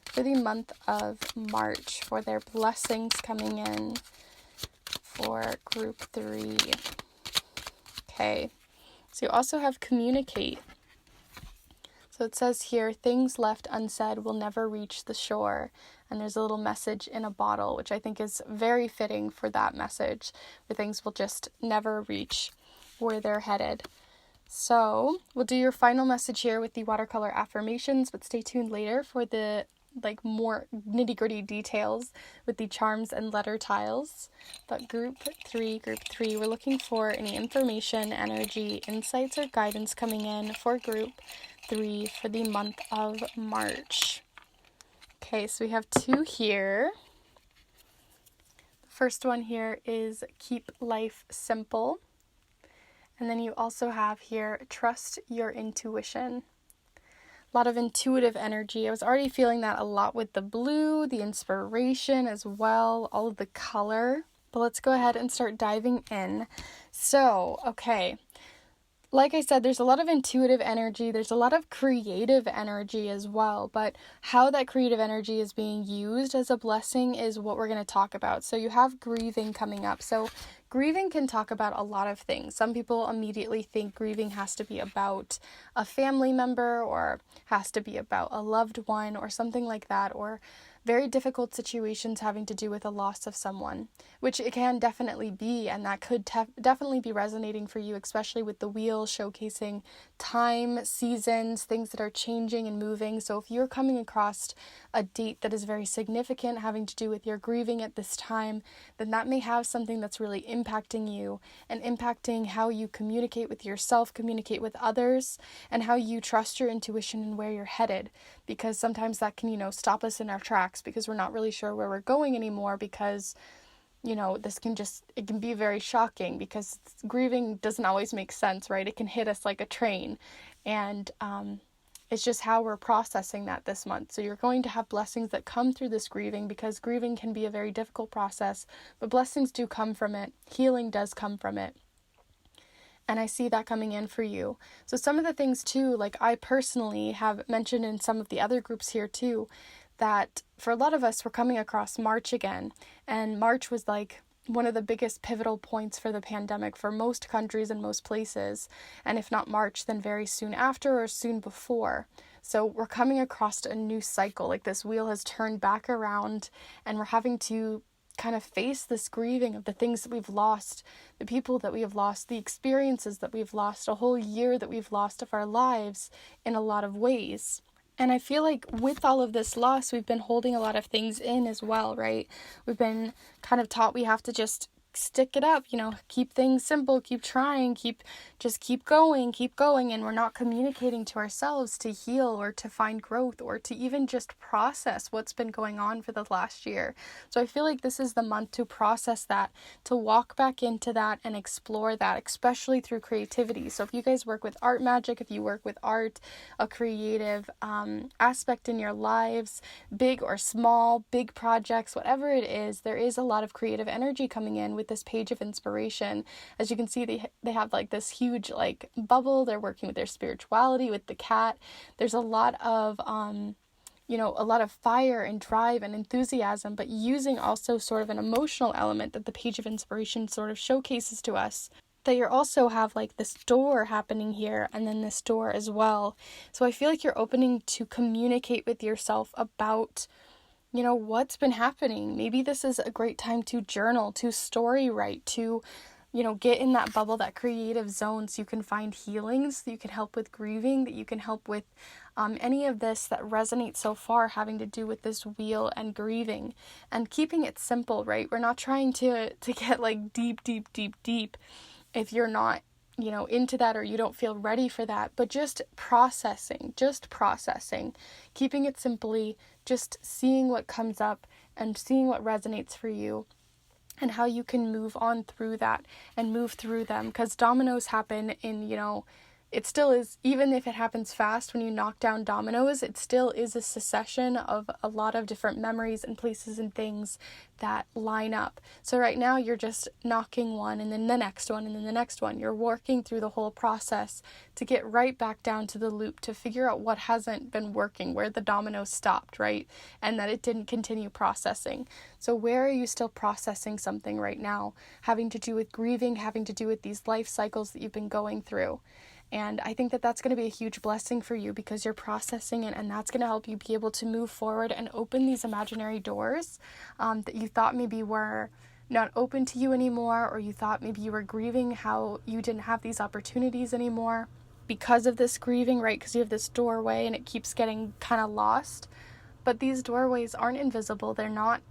[SPEAKER 2] for the month of March, for their blessings coming in for group 3. Okay, so you also have communicate. So it says here, things left unsaid will never reach the shore. And there's a little message in a bottle, which I think is very fitting for that message, where things will just never reach where they're headed. So we'll do your final message here with the watercolor affirmations, but stay tuned later for the more nitty-gritty details with the charms and letter tiles. But group 3, we're looking for any information, energy, insights, or guidance coming in for group 3 for the month of March. Okay, so we have 2 here. The first one here is keep life simple. And then you also have here, trust your intuition. A lot of intuitive energy. I was already feeling that a lot with the blue, the inspiration as well, all of the color. But let's go ahead and start diving in. So, okay. Like I said, there's a lot of intuitive energy. There's a lot of creative energy as well. But how that creative energy is being used as a blessing is what we're going to talk about. So you have grieving coming up. So grieving can talk about a lot of things. Some people immediately think grieving has to be about a family member or has to be about a loved one or something like that, or very difficult situations having to do with a loss of someone, which it can definitely be, and that could definitely be resonating for you, especially with the Wheel showcasing time, seasons, things that are changing and moving. So if you're coming across a date that is very significant having to do with your grieving at this time, then that may have something that's really impacting you and impacting how you communicate with yourself, communicate with others, and how you trust your intuition and where you're headed, because sometimes that can, stop us in our tracks because we're not really sure where we're going anymore, because it can be very shocking because grieving doesn't always make sense, right? It can hit us like a train, and it's just how we're processing that this month. So you're going to have blessings that come through this grieving, because grieving can be a very difficult process, but blessings do come from it. Healing does come from it. And I see that coming in for you. So some of the things too, like I personally have mentioned in some of the other groups here too, that for a lot of us, we're coming across March again. And March was like one of the biggest pivotal points for the pandemic for most countries and most places. And if not March, then very soon after or soon before. So we're coming across a new cycle, like this wheel has turned back around, and we're having to kind of face this grieving of the things that we've lost, the people that we have lost, the experiences that we've lost, a whole year that we've lost of our lives in a lot of ways. And I feel like with all of this loss, we've been holding a lot of things in as well, right? We've been kind of taught we have to just stick it up, keep things simple, keep trying, keep going, and we're not communicating to ourselves to heal or to find growth or to even just process what's been going on for the last year. So I feel like this is the month to process that, to walk back into that and explore that, especially through creativity. So if you guys work with art magic, if you work with art, a creative aspect in your lives, big or small, big projects, whatever it is, there is a lot of creative energy coming in with this page of inspiration. As you can see, they have like this huge like bubble. They're working with their spirituality, with the cat. There's a lot of a lot of fire and drive and enthusiasm, but using also sort of an emotional element that the page of inspiration sort of showcases to us. That you also have like this door happening here and then this door as well. So I feel like you're opening to communicate with yourself about what's been happening. Maybe this is a great time to journal, to story write, to, get in that bubble, that creative zone, so you can find healings, that you can help with grieving, that you can help with any of this that resonates so far having to do with this wheel and grieving and keeping it simple, right? We're not trying to get like deep if you're not into that or you don't feel ready for that, but just processing, keeping it simply, just seeing what comes up and seeing what resonates for you and how you can move on through that and move through them. Because dominoes happen in, it still is, even if it happens fast when you knock down dominoes, it still is a succession of a lot of different memories and places and things that line up. So right now you're just knocking one and then the next one and then the next one. You're working through the whole process to get right back down to the loop, to figure out what hasn't been working, where the domino stopped, right? And that it didn't continue processing. So where are you still processing something right now, having to do with grieving, having to do with these life cycles that you've been going through? And I think that that's going to be a huge blessing for you because you're processing it, and that's going to help you be able to move forward and open these imaginary doors that you thought maybe were not open to you anymore, or you thought maybe you were grieving how you didn't have these opportunities anymore because of this grieving, right? Because you have this doorway and it keeps getting kind of lost. But these doorways aren't invisible. They're not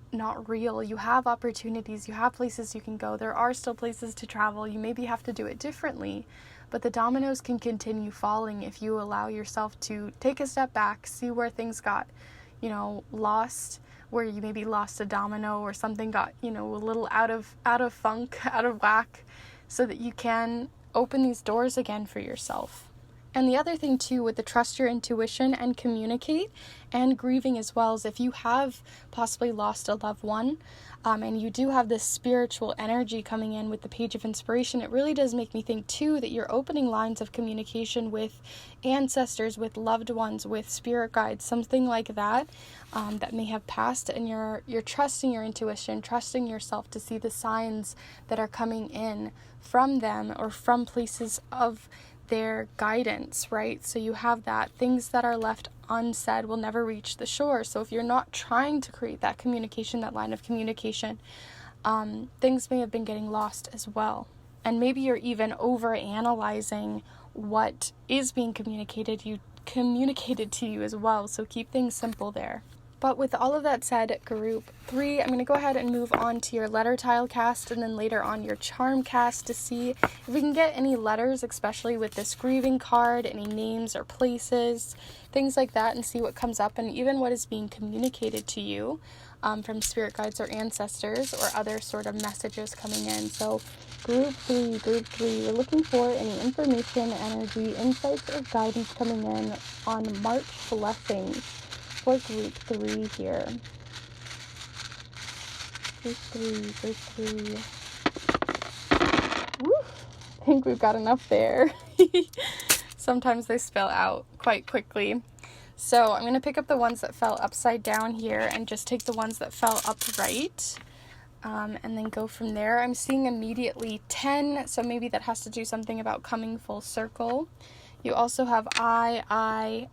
[SPEAKER 2] real. You have opportunities. You have places you can go. There are still places to travel. You maybe have to do it differently. But the dominoes can continue falling if you allow yourself to take a step back, see where things got, lost, where you maybe lost a domino or something got, a little out of funk, out of whack, so that you can open these doors again for yourself. And the other thing too with the trust your intuition and communicate and grieving as well is if you have possibly lost a loved one and you do have this spiritual energy coming in with the page of inspiration, it really does make me think too that you're opening lines of communication with ancestors, with loved ones, with spirit guides, something like that that may have passed, and you're trusting your intuition, trusting yourself to see the signs that are coming in from them or from places of their guidance, right? So you have that. Things that are left unsaid will never reach the shore. So if you're not trying to create that communication, that line of communication, things may have been getting lost as well. And maybe you're even over analyzing what is being communicated to you as well. So keep things simple there. But with all of that said, group 3, I'm going to go ahead and move on to your letter tile cast and then later on your charm cast to see if we can get any letters, especially with this grieving card, any names or places, things like that, and see what comes up and even what is being communicated to you from spirit guides or ancestors or other sort of messages coming in. So group 3, we're looking for any information, energy, insights, or guidance coming in on March blessings. For group 3 here. Group 3. Woo! I think we've got enough there. Sometimes they spill out quite quickly. So I'm going to pick up the ones that fell upside down here and just take the ones that fell upright.
[SPEAKER 1] and then go from there. I'm seeing immediately 10, so maybe that has to do something about coming full circle. You also have I,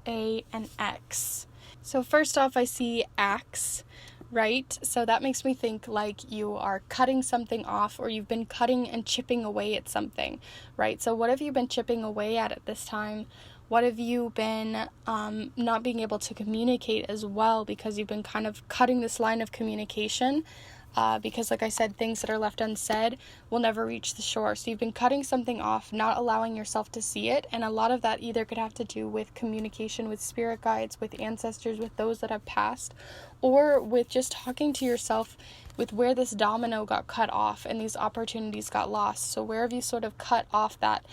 [SPEAKER 1] A, and X. So first off, I see axe, right? So that makes me think like you are cutting something off, or you've been cutting and chipping away at something, right? So what have you been chipping away at this time? What have you been not being able to communicate as well, because you've been kind of cutting this line of communication? Because like I said, things that are left unsaid will never reach the shore. So you've been cutting something off, not allowing yourself to see it. And a lot of that either could have to do with communication with spirit guides, with ancestors, with those that have passed, or with just talking to yourself with where this domino got cut off and these opportunities got lost. So where have you sort of cut off that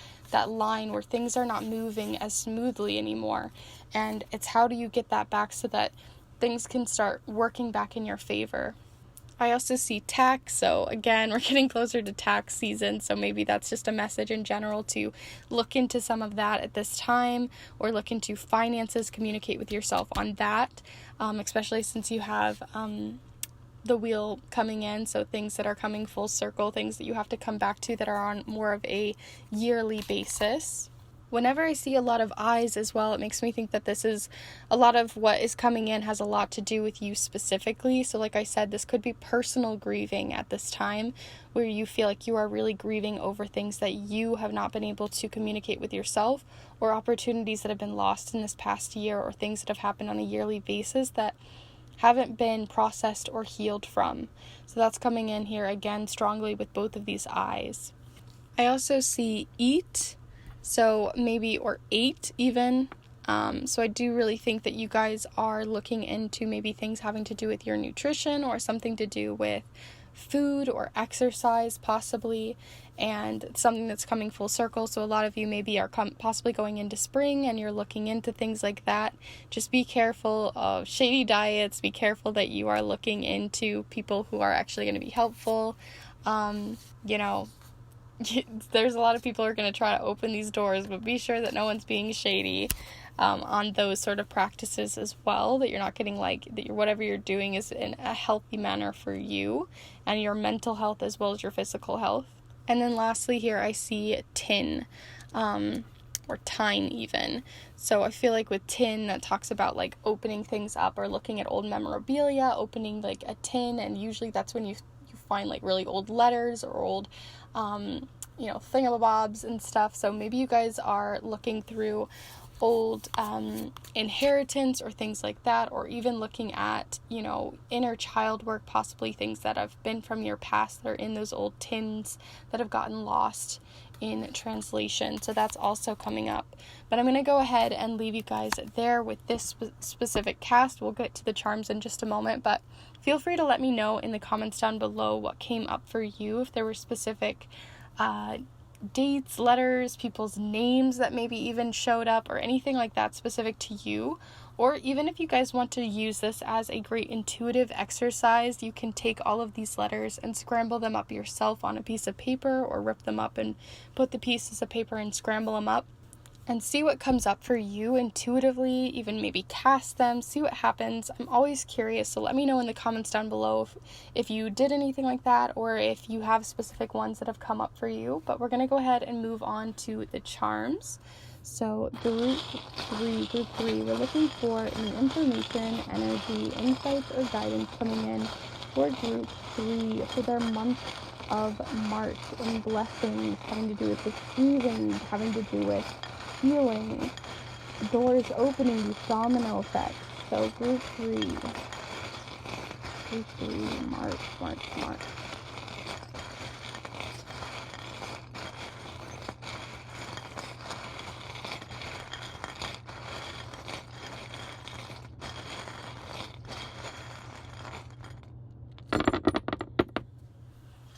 [SPEAKER 1] line where things are not moving as smoothly anymore? And it's how do you get that back so that things can start working back in your favor? I also see tax, so again, we're getting closer to tax season, so maybe that's just a message in general to look into some of that at this time, or look into finances, communicate with yourself on that, especially since you have the wheel coming in, so things that are coming full circle, things that you have to come back to that are on more of a yearly basis. Whenever I see a lot of eyes as well, it makes me think that this is a lot of what is coming in has a lot to do with you specifically. So like I said, this could be personal grieving at this time, where you feel like you are really grieving over things that you have not been able to communicate with yourself, or opportunities that have been lost in this past year, or things that have happened on a yearly basis that haven't been processed or healed from. So that's coming in here again strongly with both of these eyes. I also see eat. So maybe, or 8 even. So I do really think that you guys are looking into maybe things having to do with your nutrition, or something to do with food or exercise possibly, and something that's coming full circle. So a lot of you maybe are possibly going into spring and you're looking into things like that. Just be careful of shady diets. Be careful that you are looking into people who are actually going to be helpful. There's a lot of people who are going to try to open these doors, but be sure that no one's being shady on those sort of practices as well, that you're not getting whatever you're doing is in a healthy manner for you and your mental health as well as your physical health. And then lastly here I see tin, or tine even. So I feel like with tin, that talks about like opening things up, or looking at old memorabilia, opening like a tin, and usually that's when you find like really old letters or old thingamabobs and stuff. So maybe you guys are looking through old inheritance or things like that, or even looking at inner child work, possibly things that have been from your past that are in those old tins that have gotten lost in translation. So that's also coming up. But I'm going to go ahead and leave you guys there with this specific cast. We'll get to the charms in just a moment, but feel free to let me know in the comments down below what came up for you, if there were specific dates, letters, people's names that maybe even showed up, or anything like that specific to you. Or even if you guys want to use this as a great intuitive exercise, you can take all of these letters and scramble them up yourself on a piece of paper, or rip them up and put the pieces of paper and scramble them up, and see what comes up for you intuitively, even maybe cast them, see what happens. I'm always curious, so let me know in the comments down below if you did anything like that, or if you have specific ones that have come up for you. But we're going to go ahead and move on to the charms. So group 3, we're looking for any information, energy, insights, or guidance coming in for group 3 for their month of March, and blessings having to do with receiving, having to do with healing, doors opening, these domino effects. So group 3, March.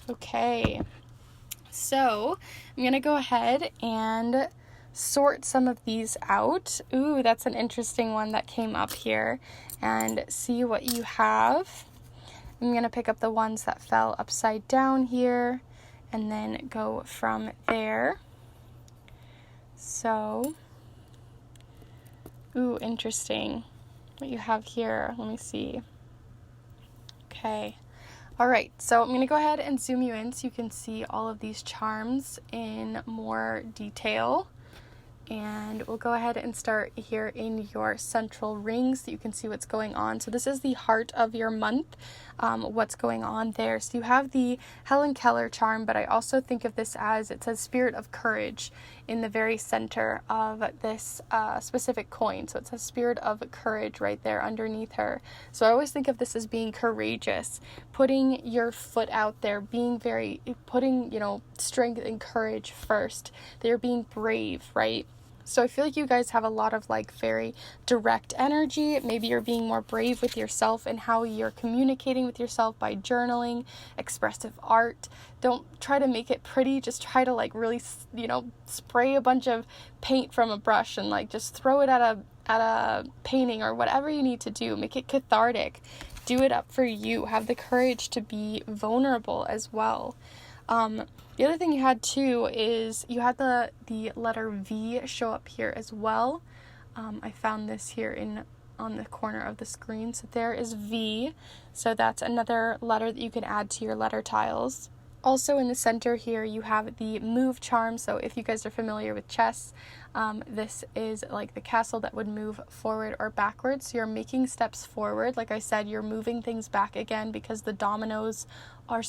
[SPEAKER 1] Okay, so I'm going to go ahead and sort some of these out. Ooh, that's an interesting one that came up here, and see what you have. I'm going to pick up the ones that fell upside down here and then go from there. So, ooh, interesting what you have here. Let me see. Okay.
[SPEAKER 2] All right, so I'm going to go ahead and zoom you in so you can see all of these charms in more detail. And we'll go ahead and start here in your central ring so you can see what's going on. So this is the heart of your month, what's going on there. So you have the Helen Keller charm, but I also think of this as, it says Spirit of Courage in the very center of this specific coin. So it says Spirit of Courage right there underneath her. So I always think of this as being courageous, putting your foot out there, putting, strength and courage first. They're being brave, right? So I feel like you guys have a lot of very direct energy. Maybe you're being more brave with yourself and how you're communicating with yourself by journaling, expressive art. Don't try to make it pretty. Just try to really, spray a bunch of paint from a brush and just throw it at a painting or whatever you need to do. Make it cathartic. Do it up for you. Have the courage to be vulnerable as well. The other thing you had too is you had the letter V show up here as well. I found this here on the corner of the screen. So there is V. So that's another letter that you can add to your letter tiles. Also in the center here, you have the move charm. So if you guys are familiar with chess, this is the castle that would move forward or backwards. So you're making steps forward. Like I said, you're moving things back again because the dominoes are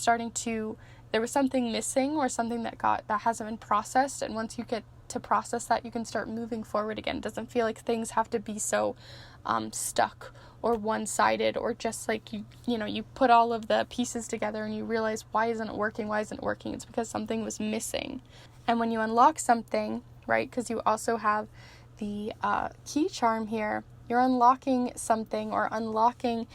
[SPEAKER 2] there was something missing or something that hasn't been processed. And once you get to process that, you can start moving forward again. It doesn't feel like things have to be so stuck or one-sided, or just you put all of the pieces together and you realize, why isn't it working? It's because something was missing. And when you unlock something, right, because you also have the key charm here, you're unlocking something or unlocking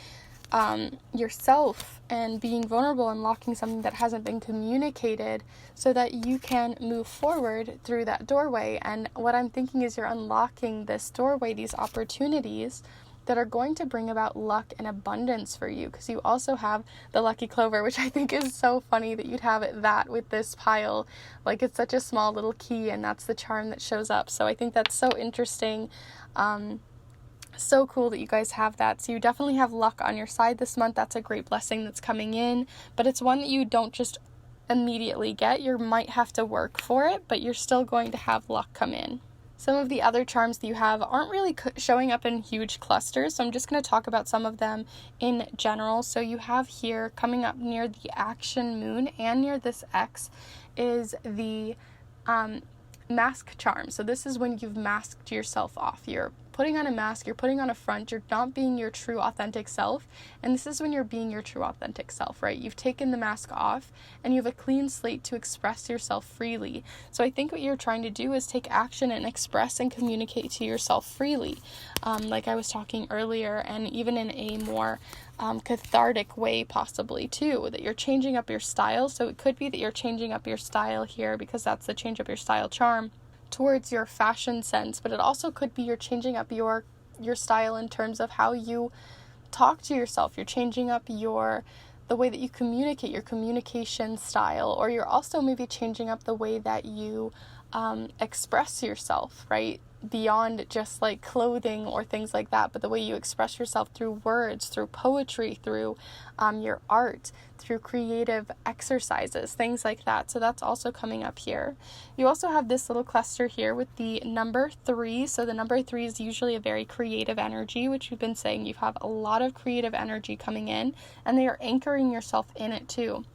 [SPEAKER 2] yourself and being vulnerable, unlocking something that hasn't been communicated so that you can move forward through that doorway. And what I'm thinking is you're unlocking this doorway, these opportunities that are going to bring about luck and abundance for you, because you also have the lucky clover, which I think is so funny that you'd have that with this pile. It's such a small little key, and that's the charm that shows up. So I think that's so interesting. So cool that you guys have that. So you definitely have luck on your side this month. That's a great blessing that's coming in, but it's one that you don't just immediately get. You might have to work for it, but you're still going to have luck come in. Some of the other charms that you have aren't really showing up in huge clusters, so I'm just going to talk about some of them in general. So you have here, coming up near the action moon and near this X, is the mask charm. So this is when you've masked yourself off. You're putting on a mask, you're putting on a front, you're not being your true authentic self, and this is when you're being your true authentic self, right? You've taken the mask off and you have a clean slate to express yourself freely. So I think what you're trying to do is take action and express and communicate to yourself freely, like I was talking earlier, and even in a more cathartic way possibly too, that you're changing up your style. So it could be that you're changing up your style here, because that's the change up your style charm, towards your fashion sense, but it also could be you're changing up your style in terms of how you talk to yourself. You're changing up the way that you communicate, your communication style, or you're also maybe changing up the way that you express yourself, right? Beyond just clothing or things like that, but the way you express yourself through words, through poetry, through your art, through creative exercises, things like that. So that's also coming up here. You also have this little cluster here with the number 3. So the number 3 is usually a very creative energy, which we've been saying you have a lot of creative energy coming in, and they are anchoring yourself in it too,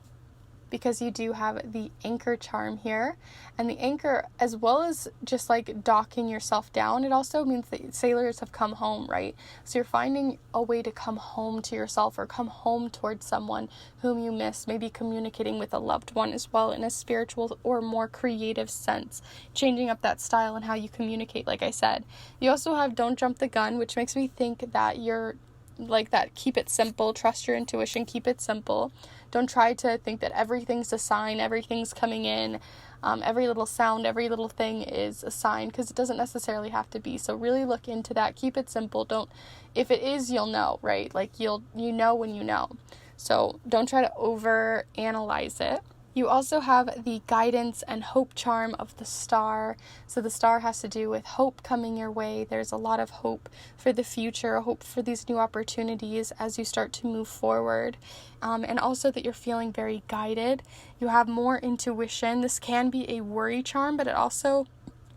[SPEAKER 2] because you do have the anchor charm here. And the anchor, as well as just docking yourself down, it also means that sailors have come home, right? So you're finding a way to come home to yourself, or come home towards someone whom you miss, maybe communicating with a loved one as well in a spiritual or more creative sense, changing up that style and how you communicate, like I said. You also have don't jump the gun, which makes me think that you're that keep it simple, trust your intuition, keep it simple. Don't try to think that everything's a sign, everything's coming in, every little sound, every little thing is a sign, because it doesn't necessarily have to be. So really look into that, keep it simple. If it is, you'll know, right? You know when you know. So don't try to over analyze it. You also have the guidance and hope charm of the star. So the star has to do with hope coming your way. There's a lot of hope for the future, hope for these new opportunities as you start to move forward. And also that you're feeling very guided. You have more intuition. This can be a worry charm, but it also,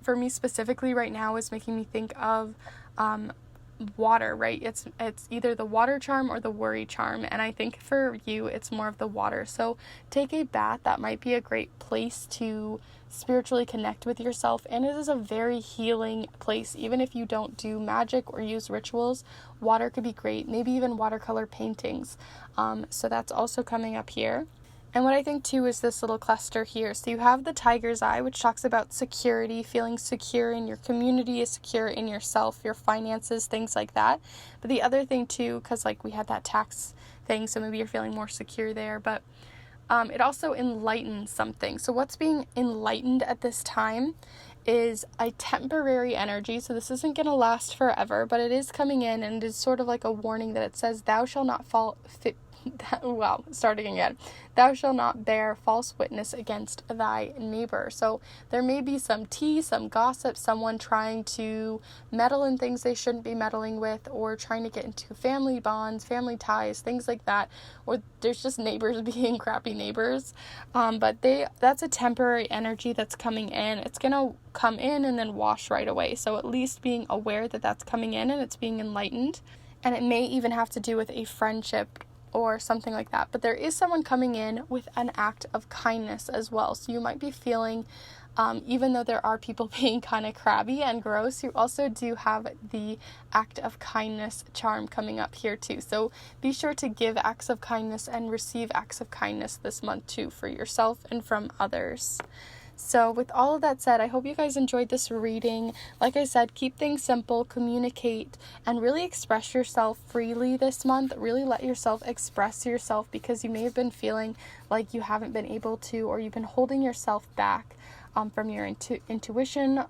[SPEAKER 2] for me specifically right now, is making me think of water, right? It's either the water charm or the worry charm, and I think for you it's more of the water. So take a bath. That might be a great place to spiritually connect with yourself, and it is a very healing place. Even if you don't do magic or use rituals, water could be great. Maybe even watercolor paintings. So that's also coming up here. And what I think too is this little cluster here. So you have the tiger's eye, which talks about security, feeling secure in your community, secure in yourself, your finances, things like that. But the other thing too, because like we had that tax thing, so maybe you're feeling more secure there, but it also enlightens something. So what's being enlightened at this time is a temporary energy. So this isn't going to last forever, but it is coming in, and it is sort of like a warning that it says, thou shalt not starting again. Thou shalt not bear false witness against thy neighbor. So there may be some tea, some gossip, someone trying to meddle in things they shouldn't be meddling with, or trying to get into family bonds, family ties, things like that. Or there's just neighbors being crappy neighbors. But that's a temporary energy that's coming in. It's going to come in and then wash right away. So at least being aware that that's coming in and it's being enlightened. And it may even have to do with a friendship or something like that. But there is someone coming in with an act of kindness as well. So you might be feeling, even though there are people being kind of crabby and gross, you also do have the act of kindness charm coming up here too. So be sure to give acts of kindness and receive acts of kindness this month too, for yourself and from others. So with all of that said, I hope you guys enjoyed this reading. Like I said, keep things simple, communicate, and really express yourself freely this month. Really let yourself express yourself, because you may have been feeling like you haven't been able to, or you've been holding yourself back from your intuition,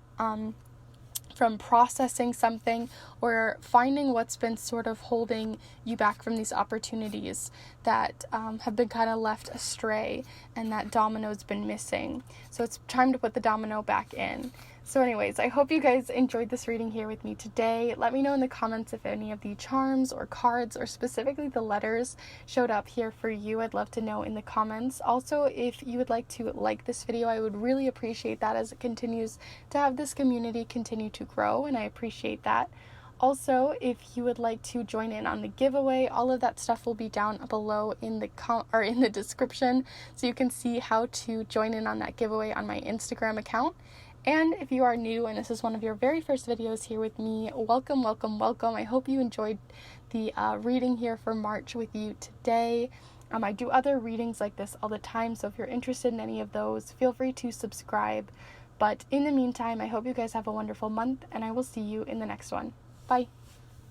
[SPEAKER 2] from processing something, or finding what's been sort of holding you back from these opportunities that have been kind of left astray, and that domino's been missing. So it's time to put the domino back in. So anyways, I hope you guys enjoyed this reading here with me today. Let me know in the comments if any of the charms or cards, or specifically the letters, showed up here for you. I'd love to know in the comments. Also, if you would like to like this video, I would really appreciate that, as it continues to have this community continue to grow, and I appreciate that. Also, if you would like to join in on the giveaway, all of that stuff will be down below in the description, so you can see how to join in on that giveaway on my Instagram account. And if you are new and this is one of your very first videos here with me, welcome, welcome, welcome. I hope you enjoyed the reading here for March with you today. I do other readings like this all the time, so if you're interested in any of those, feel free to subscribe. But in the meantime, I hope you guys have a wonderful month, and I will see you in the next one. Bye.